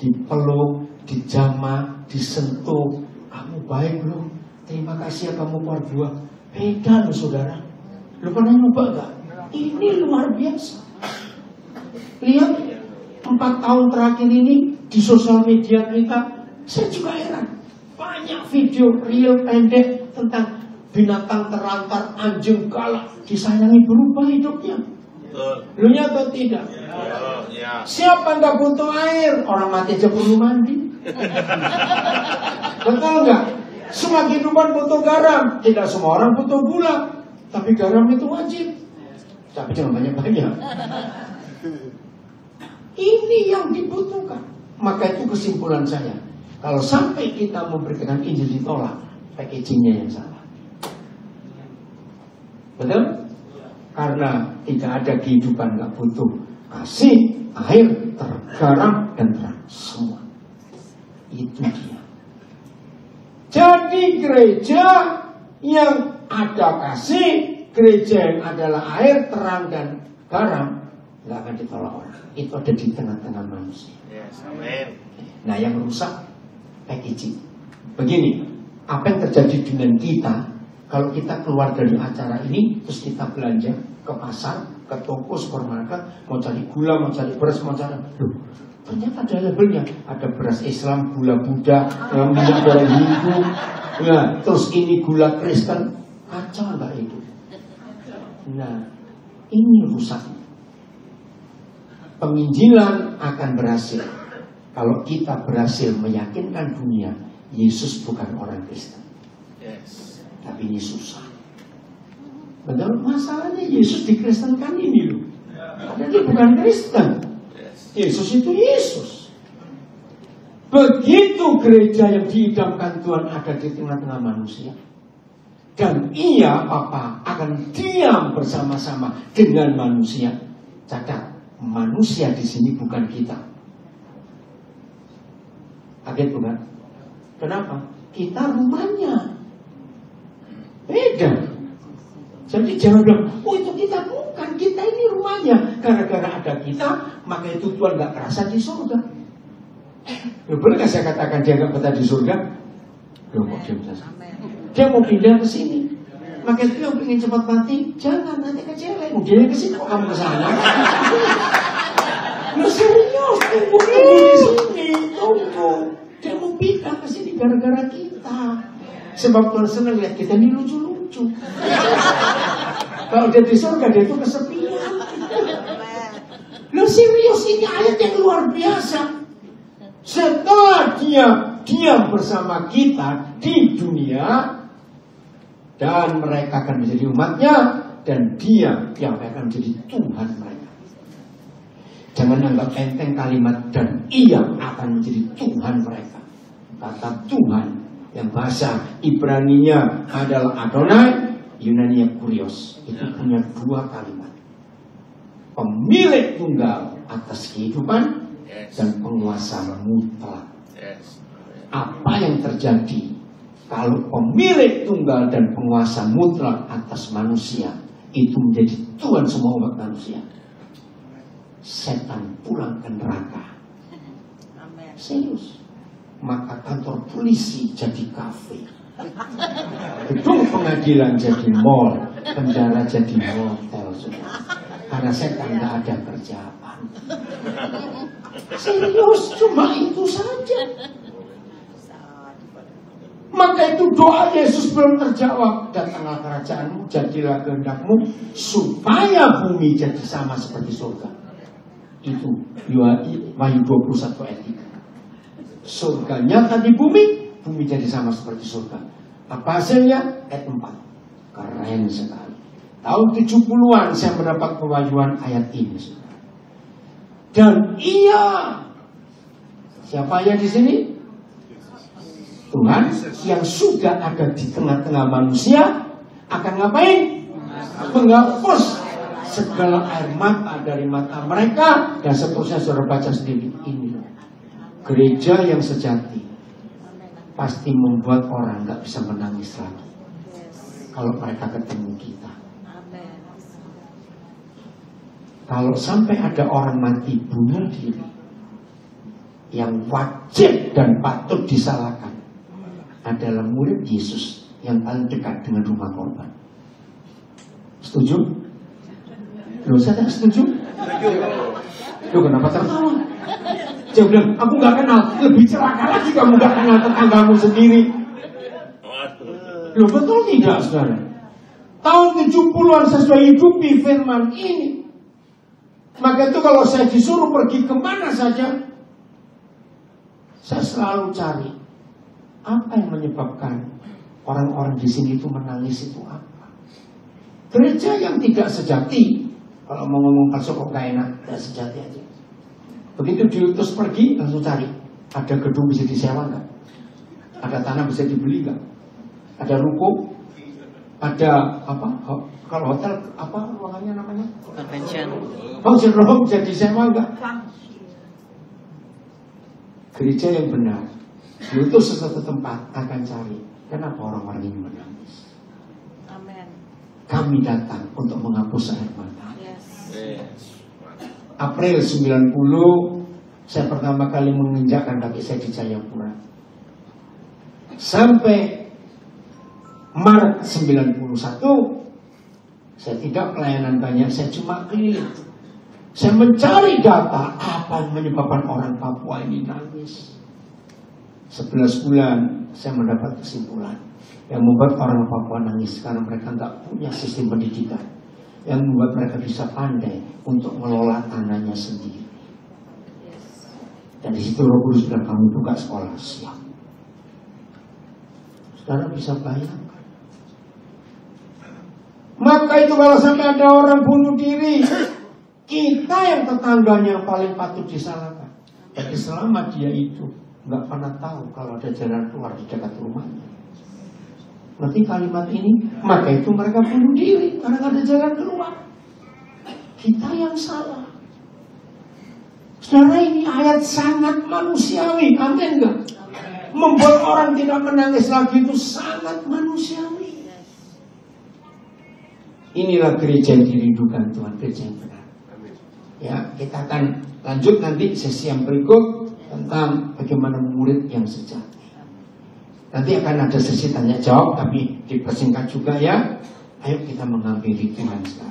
dipeluk, dijamah, disentuh, kamu baik loh, terima kasih ya kamu keluar buah. Beda loh saudara. Lu pernah nyoba gak? Ini luar biasa. Lihat 4 tahun terakhir ini di sosial media kita, saya juga heran. Banyak video real pendek tentang binatang terlantar, anjing galak, disayangi, berubah hidupnya. Lu nyata atau tidak? Siapa nggak butuh air? Orang mati aja perlu mandi. Betul nggak? Semua kehidupan butuh garam. Tidak semua orang butuh gula, tapi garam itu wajib. Tapi jangan banyak-banyak. Ini yang dibutuhkan. Maka itu kesimpulan saya. Kalau sampai kita memberikan Injil ditolak, packagingnya yang salah. Betul? Karena tidak ada kehidupan, nggak butuh kasih, air, garam, dan terang. Semua. Itu dia. Jadi Jadi gereja yang ada kasih, gereja yang adalah air, terang dan garam, nggak akan ditolak orang. Itu ada di tengah-tengah manusia. Yes, amin. Nah, yang rusak packaging. Begini, apa yang terjadi dengan kita kalau kita keluar dari acara ini, terus kita belanja ke pasar, ke toko, supermarket, mau cari gula, mau cari beras, mau cari... Loh, ternyata ada labelnya. Ada beras Islam, gula Buddha, minyak goreng Hindu, nah, terus ini gula Kristen. Kacau nggak itu? Nah, ini rusak. Penginjilan akan berhasil kalau kita berhasil meyakinkan dunia Yesus bukan orang Kristen. Yes. Tapi ini susah. Betul, masalahnya Yesus dikristenkan ini loh. Padahal dia bukan Kristen. Yesus itu Yesus. Begitu gereja yang diidamkan Tuhan ada di tengah-tengah manusia, dan ia Bapa akan diam bersama-sama dengan manusia. Catat, manusia di sini bukan kita. Kaget bukan? Kenapa? Kita rumahnya. Beda. Jadi jangan bilang, oh itu kita bukan, kita ini rumahnya. Gara-gara ada kita, maka itu Tuhan gak kerasa di surga. Boleh gak saya katakan dia gak betah di surga? Loh, kok dia bisa? Dia mau pindah ke sini. Maka itu yang ingin cepat mati, jangan nanti kecelek. Dia ke sini, kok kamu ke sana? Loh serius, tunggu di sini, tunggu. Dia mau pindah ke sini gara-gara kita. Sebab Tuhan senang lihat kita ini lucu-lucu. Kalau dia di surga dia itu kesepian. Loh serius, ini ayat yang luar biasa. Setelah dia diam bersama kita di dunia, dan mereka akan menjadi umatnya, dan dia yang akan menjadi Tuhan mereka. Jangan anggap enteng kalimat dan ia akan menjadi Tuhan mereka. Kata Tuhan yang bahasa Ibraninya adalah Adonai, Yunaninya Kurios. Itu punya dua kalimat. Pemilik tunggal atas kehidupan dan penguasa mutlak. Apa yang terjadi kalau pemilik tunggal dan penguasa mutlak atas manusia itu menjadi Tuhan semua umat manusia? Setan pulang ke neraka. Serius. Maka kantor polisi jadi kafe, gedung pengadilan jadi mall, penjara jadi hotel, karena setan nggak ada kerjaan. Serius, cuma itu saja. Maka itu doa Yesus belum terjawab. Datanglah kerajaanmu, jadilah kehendakmu, supaya bumi jadi sama seperti surga. Itu Wahyu 21 ayat 3. Surga nyata di bumi, bumi jadi sama seperti surga. Apa hasilnya? Ayat 4. Keren sekali. Tahun 70-an saya mendapat pewahyuan ayat ini. Dan ia, siapa yang di sini? Tuhan yang sudah ada di tengah-tengah manusia akan ngapain? Menghapus segala air mata dari mata mereka, dan seterusnya saudara baca sendiri. Ini gereja yang sejati pasti membuat orang gak bisa menangis lagi kalau mereka ketemu kita. Kalau sampai ada orang mati bunuh diri, yang wajib dan patut disalahkan adalah murid Yesus yang paling dekat dengan rumah korban. Setuju? Loh, saya tak setuju. Loh, kenapa tertawa? Dia bilang, aku gak kenal. Lebih celaka lagi kamu gak kenal tetanggamu sendiri. Loh, betul tidak, saudara? Tahun 70-an saya sudah hidupi firman ini. Maka itu kalau saya disuruh pergi kemana saja, saya selalu cari apa yang menyebabkan orang-orang di sini itu menangis itu apa. Gereja yang tidak sejati, kalau mau ngomong palsu kok gak enak, tidak sejati aja. Begitu diutus pergi, langsung cari. Ada gedung bisa disewa nggak? Ada tanah bisa dibeli nggak? Ada ruko? Ada apa? Kalau hotel apa ruangannya namanya? Convention. Function room bisa disewa nggak? Gereja yang benar diutus sesuatu tempat akan cari Kenapa orang-orang ini menangis? Amin. Kami datang untuk menghapus air mata. Yes. Yes. April 90 saya pertama kali menginjakkan kaki saya di Jayapura. Sampai Maret 91 saya tidak pelayanan banyak, saya cuma keliling. Saya mencari data apa yang menyebabkan orang Papua ini nangis. 11 bulan saya mendapat kesimpulan yang membuat orang Papua nangis karena mereka nggak punya sistem pendidikan yang membuat mereka bisa pandai untuk mengelola tanahnya sendiri. Dan di situ Roh Kudus bilang, kamu buka sekolah, siap. Saudara bisa bayangkan. Maka itu kalau sampai ada orang bunuh diri, kita yang tetangganya paling patut disalahkan. Tapi selama dia itu nggak pernah tahu kalau ada jalan keluar di dekat rumahnya. Berarti kalimat ini, maka itu mereka bunuh diri karena nggak ada jalan keluar. Kita yang salah. Saudara, ini ayat sangat manusiawi, amin nggak? Membuat orang tidak menangis lagi itu sangat manusiawi. Inilah gereja yang dirindukan Tuhan, gereja yang benar. Ya, kita akan lanjut nanti sesi yang berikut tentang bagaimana murid yang sejati. Nanti akan ada sesi tanya jawab, tapi dipersingkat juga ya. Ayo kita mengakhiri Tuhan sekarang.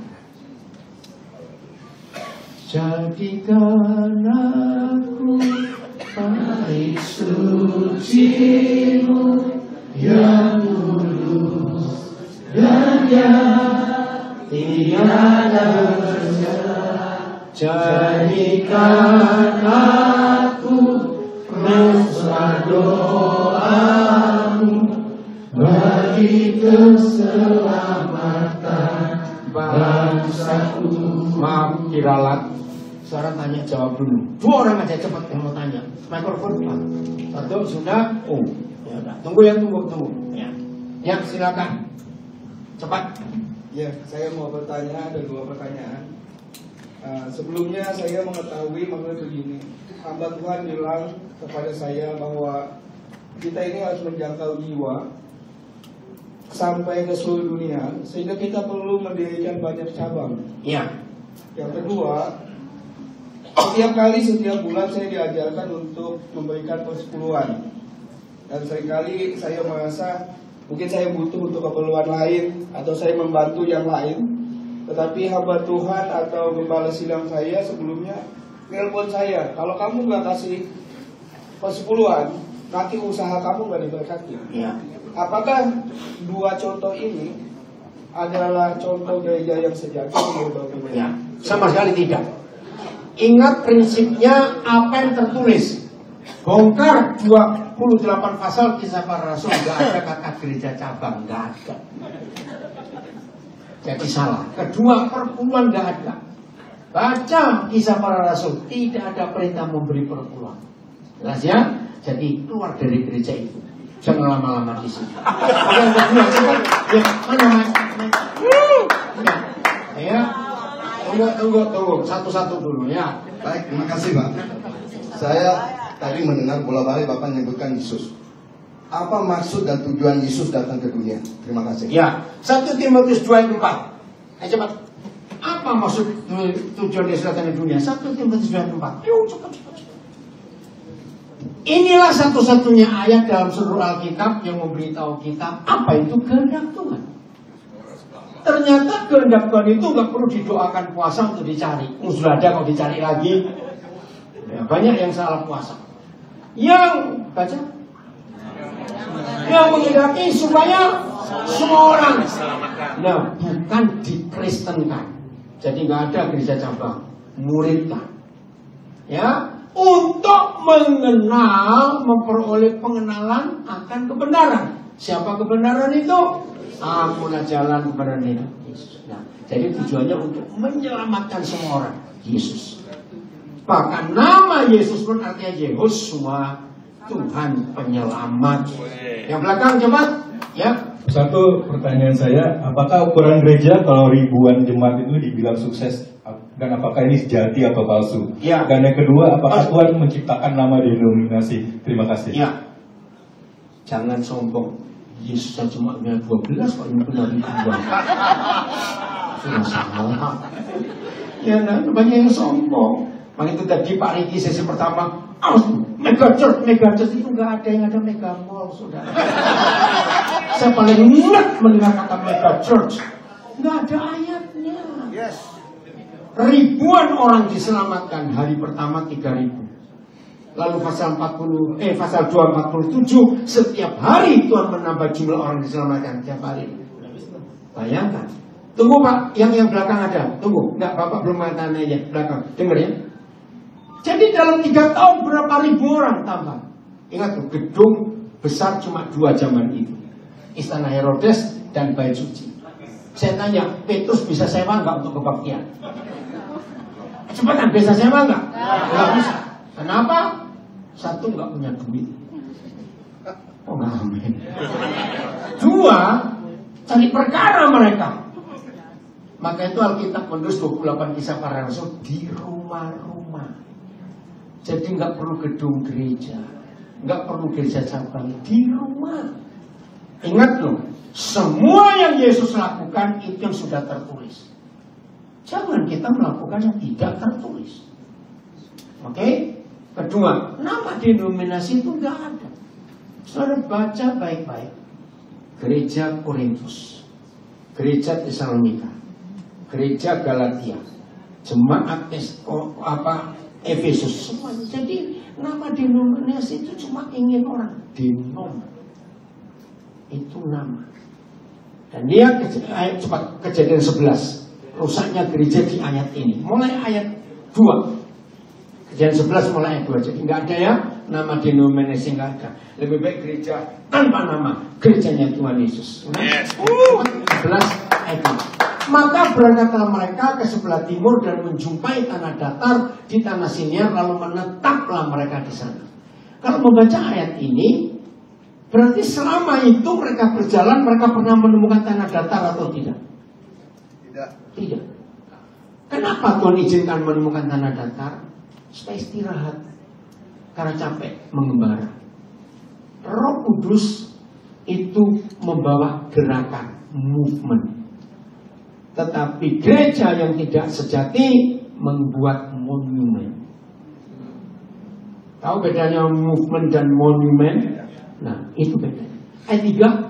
Jadikan aku baik suci-Mu yang mulus dan yang tiada bercela. Jadikan aku mesra doa-Mu bagi keselamatan bangsaku. Maaf diralat. Sekarang tanya jawab dulu. 2 orang aja cepat yang mau tanya. Mikrofon Pak. 1 sudah. Oh, ya udah. Tunggu. Ya. Ya, silakan. Cepat. Ya, saya mau bertanya, ada 2 pertanyaan. Sebelumnya saya mengetahui maksudnya begini. Hamba Tuhan bilang kepada saya bahwa kita ini harus menjangkau jiwa sampai ke seluruh dunia, sehingga kita perlu mendirikan banyak cabang. Ya. Yang kedua, setiap bulan saya diajarkan untuk memberikan persepuluhan. Dan seringkali saya merasa mungkin saya butuh untuk keperluan lain atau saya membantu yang lain. Tetapi hamba Tuhan atau gembala sidang saya sebelumnya nelpon saya, kalau kamu nggak kasih persepuluhan, nanti usaha kamu nggak diberkati. Ya. Apakah 2 contoh ini adalah contoh gereja yang sejati? Ya. Sama sekali tidak. Ingat prinsipnya apa yang tertulis. Bongkar 28 pasal Kisah Para Rasul, nggak ada kata gereja cabang, nggak ada. Jadi salah. Kedua, perpuluhan nggak ada. Baca Kisah Para Rasul, tidak ada perintah memberi perpuluhan. Jelas ya? Jadi keluar dari gereja itu. Jangan lama-lama di sini. Yang kedua, ya mana? Ya. Tunggu. Satu-satu dulu ya. Baik, terima kasih Pak. Saya tadi mendengar bola-balik Bapak menyebutkan Yesus. Apa maksud dan tujuan Yesus datang ke dunia? Terima kasih. Ya, 1 Timotius 2:4. Ayo cepat. Apa maksud tujuan Yesus datang ke dunia? 1 Timotius 2:4. Yuk, cepat. Inilah satu-satunya ayat dalam seluruh Alkitab yang memberitahu kita apa itu kehendak Tuhan. Ternyata kehendak Tuhan itu nggak perlu didoakan puasa untuk dicari. Sudah ada, kalau dicari lagi. Ya, banyak yang salah puasa. Yang baca, yang menghendaki supaya semua orang. Nah, bukan dikristenkan. Jadi nggak ada gereja cabang, muridkan. Ya, untuk mengenal, memperoleh pengenalan akan kebenaran. Siapa kebenaran itu? Akulah jalan kebenaran Yesus. Nah, jadi tujuannya untuk menyelamatkan semua orang. Yesus. Bahkan nama Yesus pun artinya Yehoshua, Tuhan penyelamat. Yang belakang cepat. Ya. Satu pertanyaan saya, apakah ukuran gereja kalau ribuan jemaat itu dibilang sukses? Dan apakah ini sejati atau palsu? Ya. Dan yang kedua, apakah Tuhan menciptakan nama denominasi? Terima kasih. Ya. Jangan sombong. Yesus saya cuma punya 12 kok ini punya ribuan. Sudah salah. Ya, nah, banyak yang sombong. Makanya itu tadi Pak Riki sesi pertama, mega church itu nggak ada yang ada mega mall, sudah. Saya paling enak mendengar kata mega church. Nggak ada ayatnya. Yes. Ribuan orang diselamatkan hari pertama 3.000. Lalu pasal 247 setiap hari Tuhan menambah jumlah orang diselamatkan tiap hari. Bayangkan. Tunggu Pak, yang belakang ada. Tunggu, enggak Bapak belum mengatakan aja belakang. Dengar ya. Jadi dalam 3 tahun berapa ribu orang tambah? Ingat tuh, gedung besar cuma 2 zaman itu. Istana Herodes dan Bait Suci. Saya tanya, Petrus bisa sewa enggak untuk kebaktian? Cepetan, bisa sewa enggak? Enggak bisa. Kenapa? Satu enggak punya duit. Oh amin. 2, cari perkara mereka. Maka itu Alkitab menulis 28 kisah para rasul di rumah-rumah. Jadi nggak perlu gedung gereja, nggak perlu gereja cabang, di rumah. Ingat loh, semua yang Yesus lakukan itu yang sudah tertulis. Jangan kita melakukan yang tidak tertulis. Oke? Kedua, nama denominasi itu nggak ada. Saudara baca baik-baik. Gereja Korintus, Gereja Tesalonika, Gereja Galatia, Jemaat Efesus, semua. Jadi nama denominasi itu cuma ingin orang denom. Itu nama. Dan dia cepat Kejadian 11. Rusaknya gereja di ayat ini. Mulai ayat 2. Kejadian 11 mulai ayat 2. Jadi nggak ada ya nama denominasi, nggak ada. Lebih baik gereja tanpa nama, gerejanya Tuhan Yesus. 11 ayat 2. Maka berangkatlah mereka ke sebelah timur dan menjumpai tanah datar di tanah Sinear, lalu menetaplah mereka di sana. Kalau membaca ayat ini, berarti selama itu mereka berjalan, mereka pernah menemukan tanah datar atau tidak? Tidak. Kenapa Tuhan izinkan menemukan tanah datar? Supaya istirahat. Karena capek mengembara. Roh Kudus itu membawa gerakan, movement. Tetapi gereja yang tidak sejati membuat monumen. Tahu bedanya movement dan monumen? Nah, itu bedanya. Ayat 3.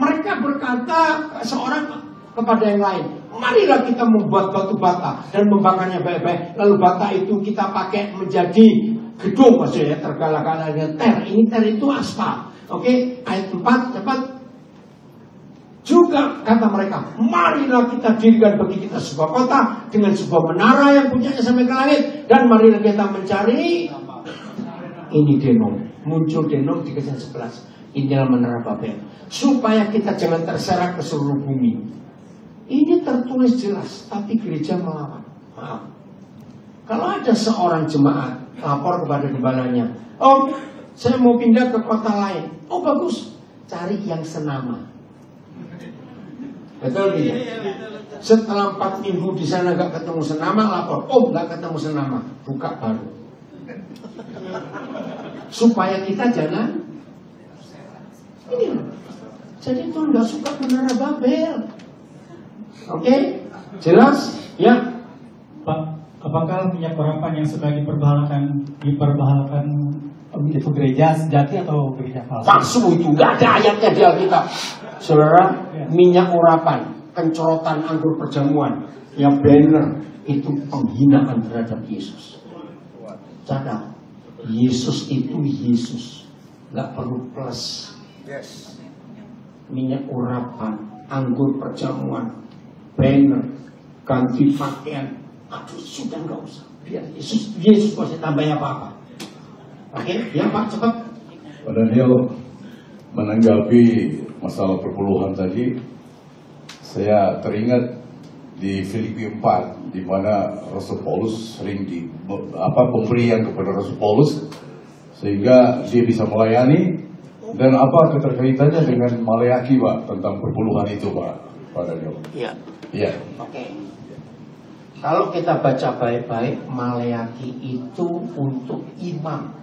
Mereka berkata seorang kepada yang lain, marilah kita membuat batu bata dan membakarnya baik-baik. Lalu bata itu kita pakai menjadi gedung, maksudnya tergala-galanya ter. Ini ter itu aspal. Oke, ayat 4 cepat. Juga kata mereka, marilah kita dirikan bagi kita sebuah kota dengan sebuah menara yang puncaknya sampai ke langit, dan marilah kita mencari. Ini denom, muncul denom di Kejadian 11. Inilah menara Babel, supaya kita jangan terserak ke seluruh bumi. Ini tertulis jelas, tapi gereja melawan. Maaf. Kalau ada seorang jemaat lapor kepada gembalanya, oh saya mau pindah ke kota lain. Oh bagus, cari yang senama. Betul tidak? Setelah 4 minggu di sana gak ketemu senama, lapor. Oh gak ketemu senama, buka baru. Supaya kita jangan ini. Jadi Tuhan gak suka menara Babel. Oke? Jelas? Ya. Pak, apakah minyak urapan yang suka diperbahalkan itu gereja sejati atau gereja palsu? Palsu itu, gak ada ayatnya di Alkitab. Saudara, minyak urapan, kencorotan anggur perjamuan, yang banner, itu penghinaan terhadap Yesus. Catat, Yesus itu Yesus, gak perlu plus. Minyak urapan, anggur perjamuan, banner, ganti pakaian, aduh sudah gak usah. Biar Yesus masih tambahnya apa-apa. Oke, ya Pak, cepat. Pak Daniel, menanggapi masalah perpuluhan tadi, saya teringat di Filipi 4, di mana Rasul Paulus sering pemberian kepada Rasul Paulus sehingga dia bisa melayani. Dan apa keterkaitannya dengan Maleaki, Pak, tentang perpuluhan itu, Pak Daniel? Iya. Iya. Oke. Kalau kita baca baik-baik, Maleaki itu untuk imam.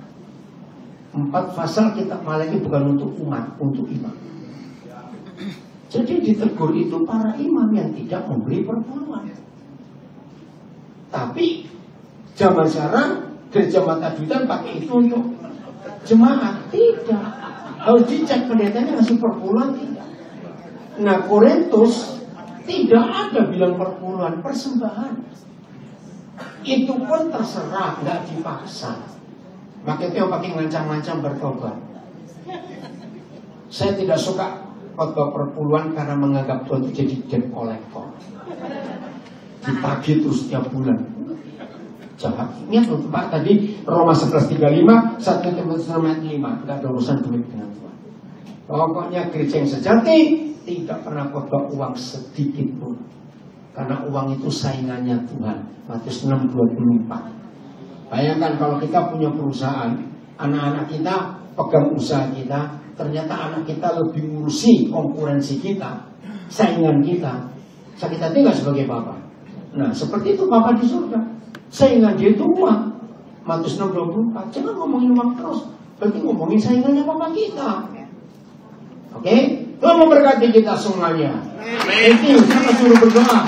4 pasal kitab Malaki bukan untuk umat, untuk imam. Jadi ditegur itu para imam yang tidak memberi perpuluhan. Tapi zaman sekarang gereja Matadudan pakai itu untuk jemaat. Tidak. Harus dicek pendetanya ngasih perpuluhan tidak. Nah Korintus tidak ada bilang perpuluhan, persembahan. Itu pun terserah, nggak dipaksa. Makanya pakai ngancam-ngancam bertobat. Saya tidak suka khotbah perpuluhan karena menganggap Tuhan itu jadi debt collector. Ditagih terus tiap bulan. Jahat. Ingat loh Pak tadi Roma 11:35, 1 Timotius 6:5, nggak ada urusan duit dengan Tuhan. Pokoknya gereja yang sejati tidak pernah khotbah uang sedikit pun. Karena uang itu saingannya Tuhan. Matius 6:24. Bayangkan kalau kita punya perusahaan, anak-anak kita pegang usaha kita, ternyata anak kita lebih ngurusi konkurensi kita, saingan kita. Sakit hati nggak sebagai bapak? Nah seperti itu bapak di surga. Saingan dia itu uang. Matius 6:24. Jangan ngomongin uang terus, berarti ngomongin saingannya bapak kita. Oke? Tuhan memberkati kita semuanya. Thank you. Kita suruh berdoa.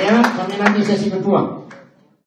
Ya, sampai nanti sesi kedua.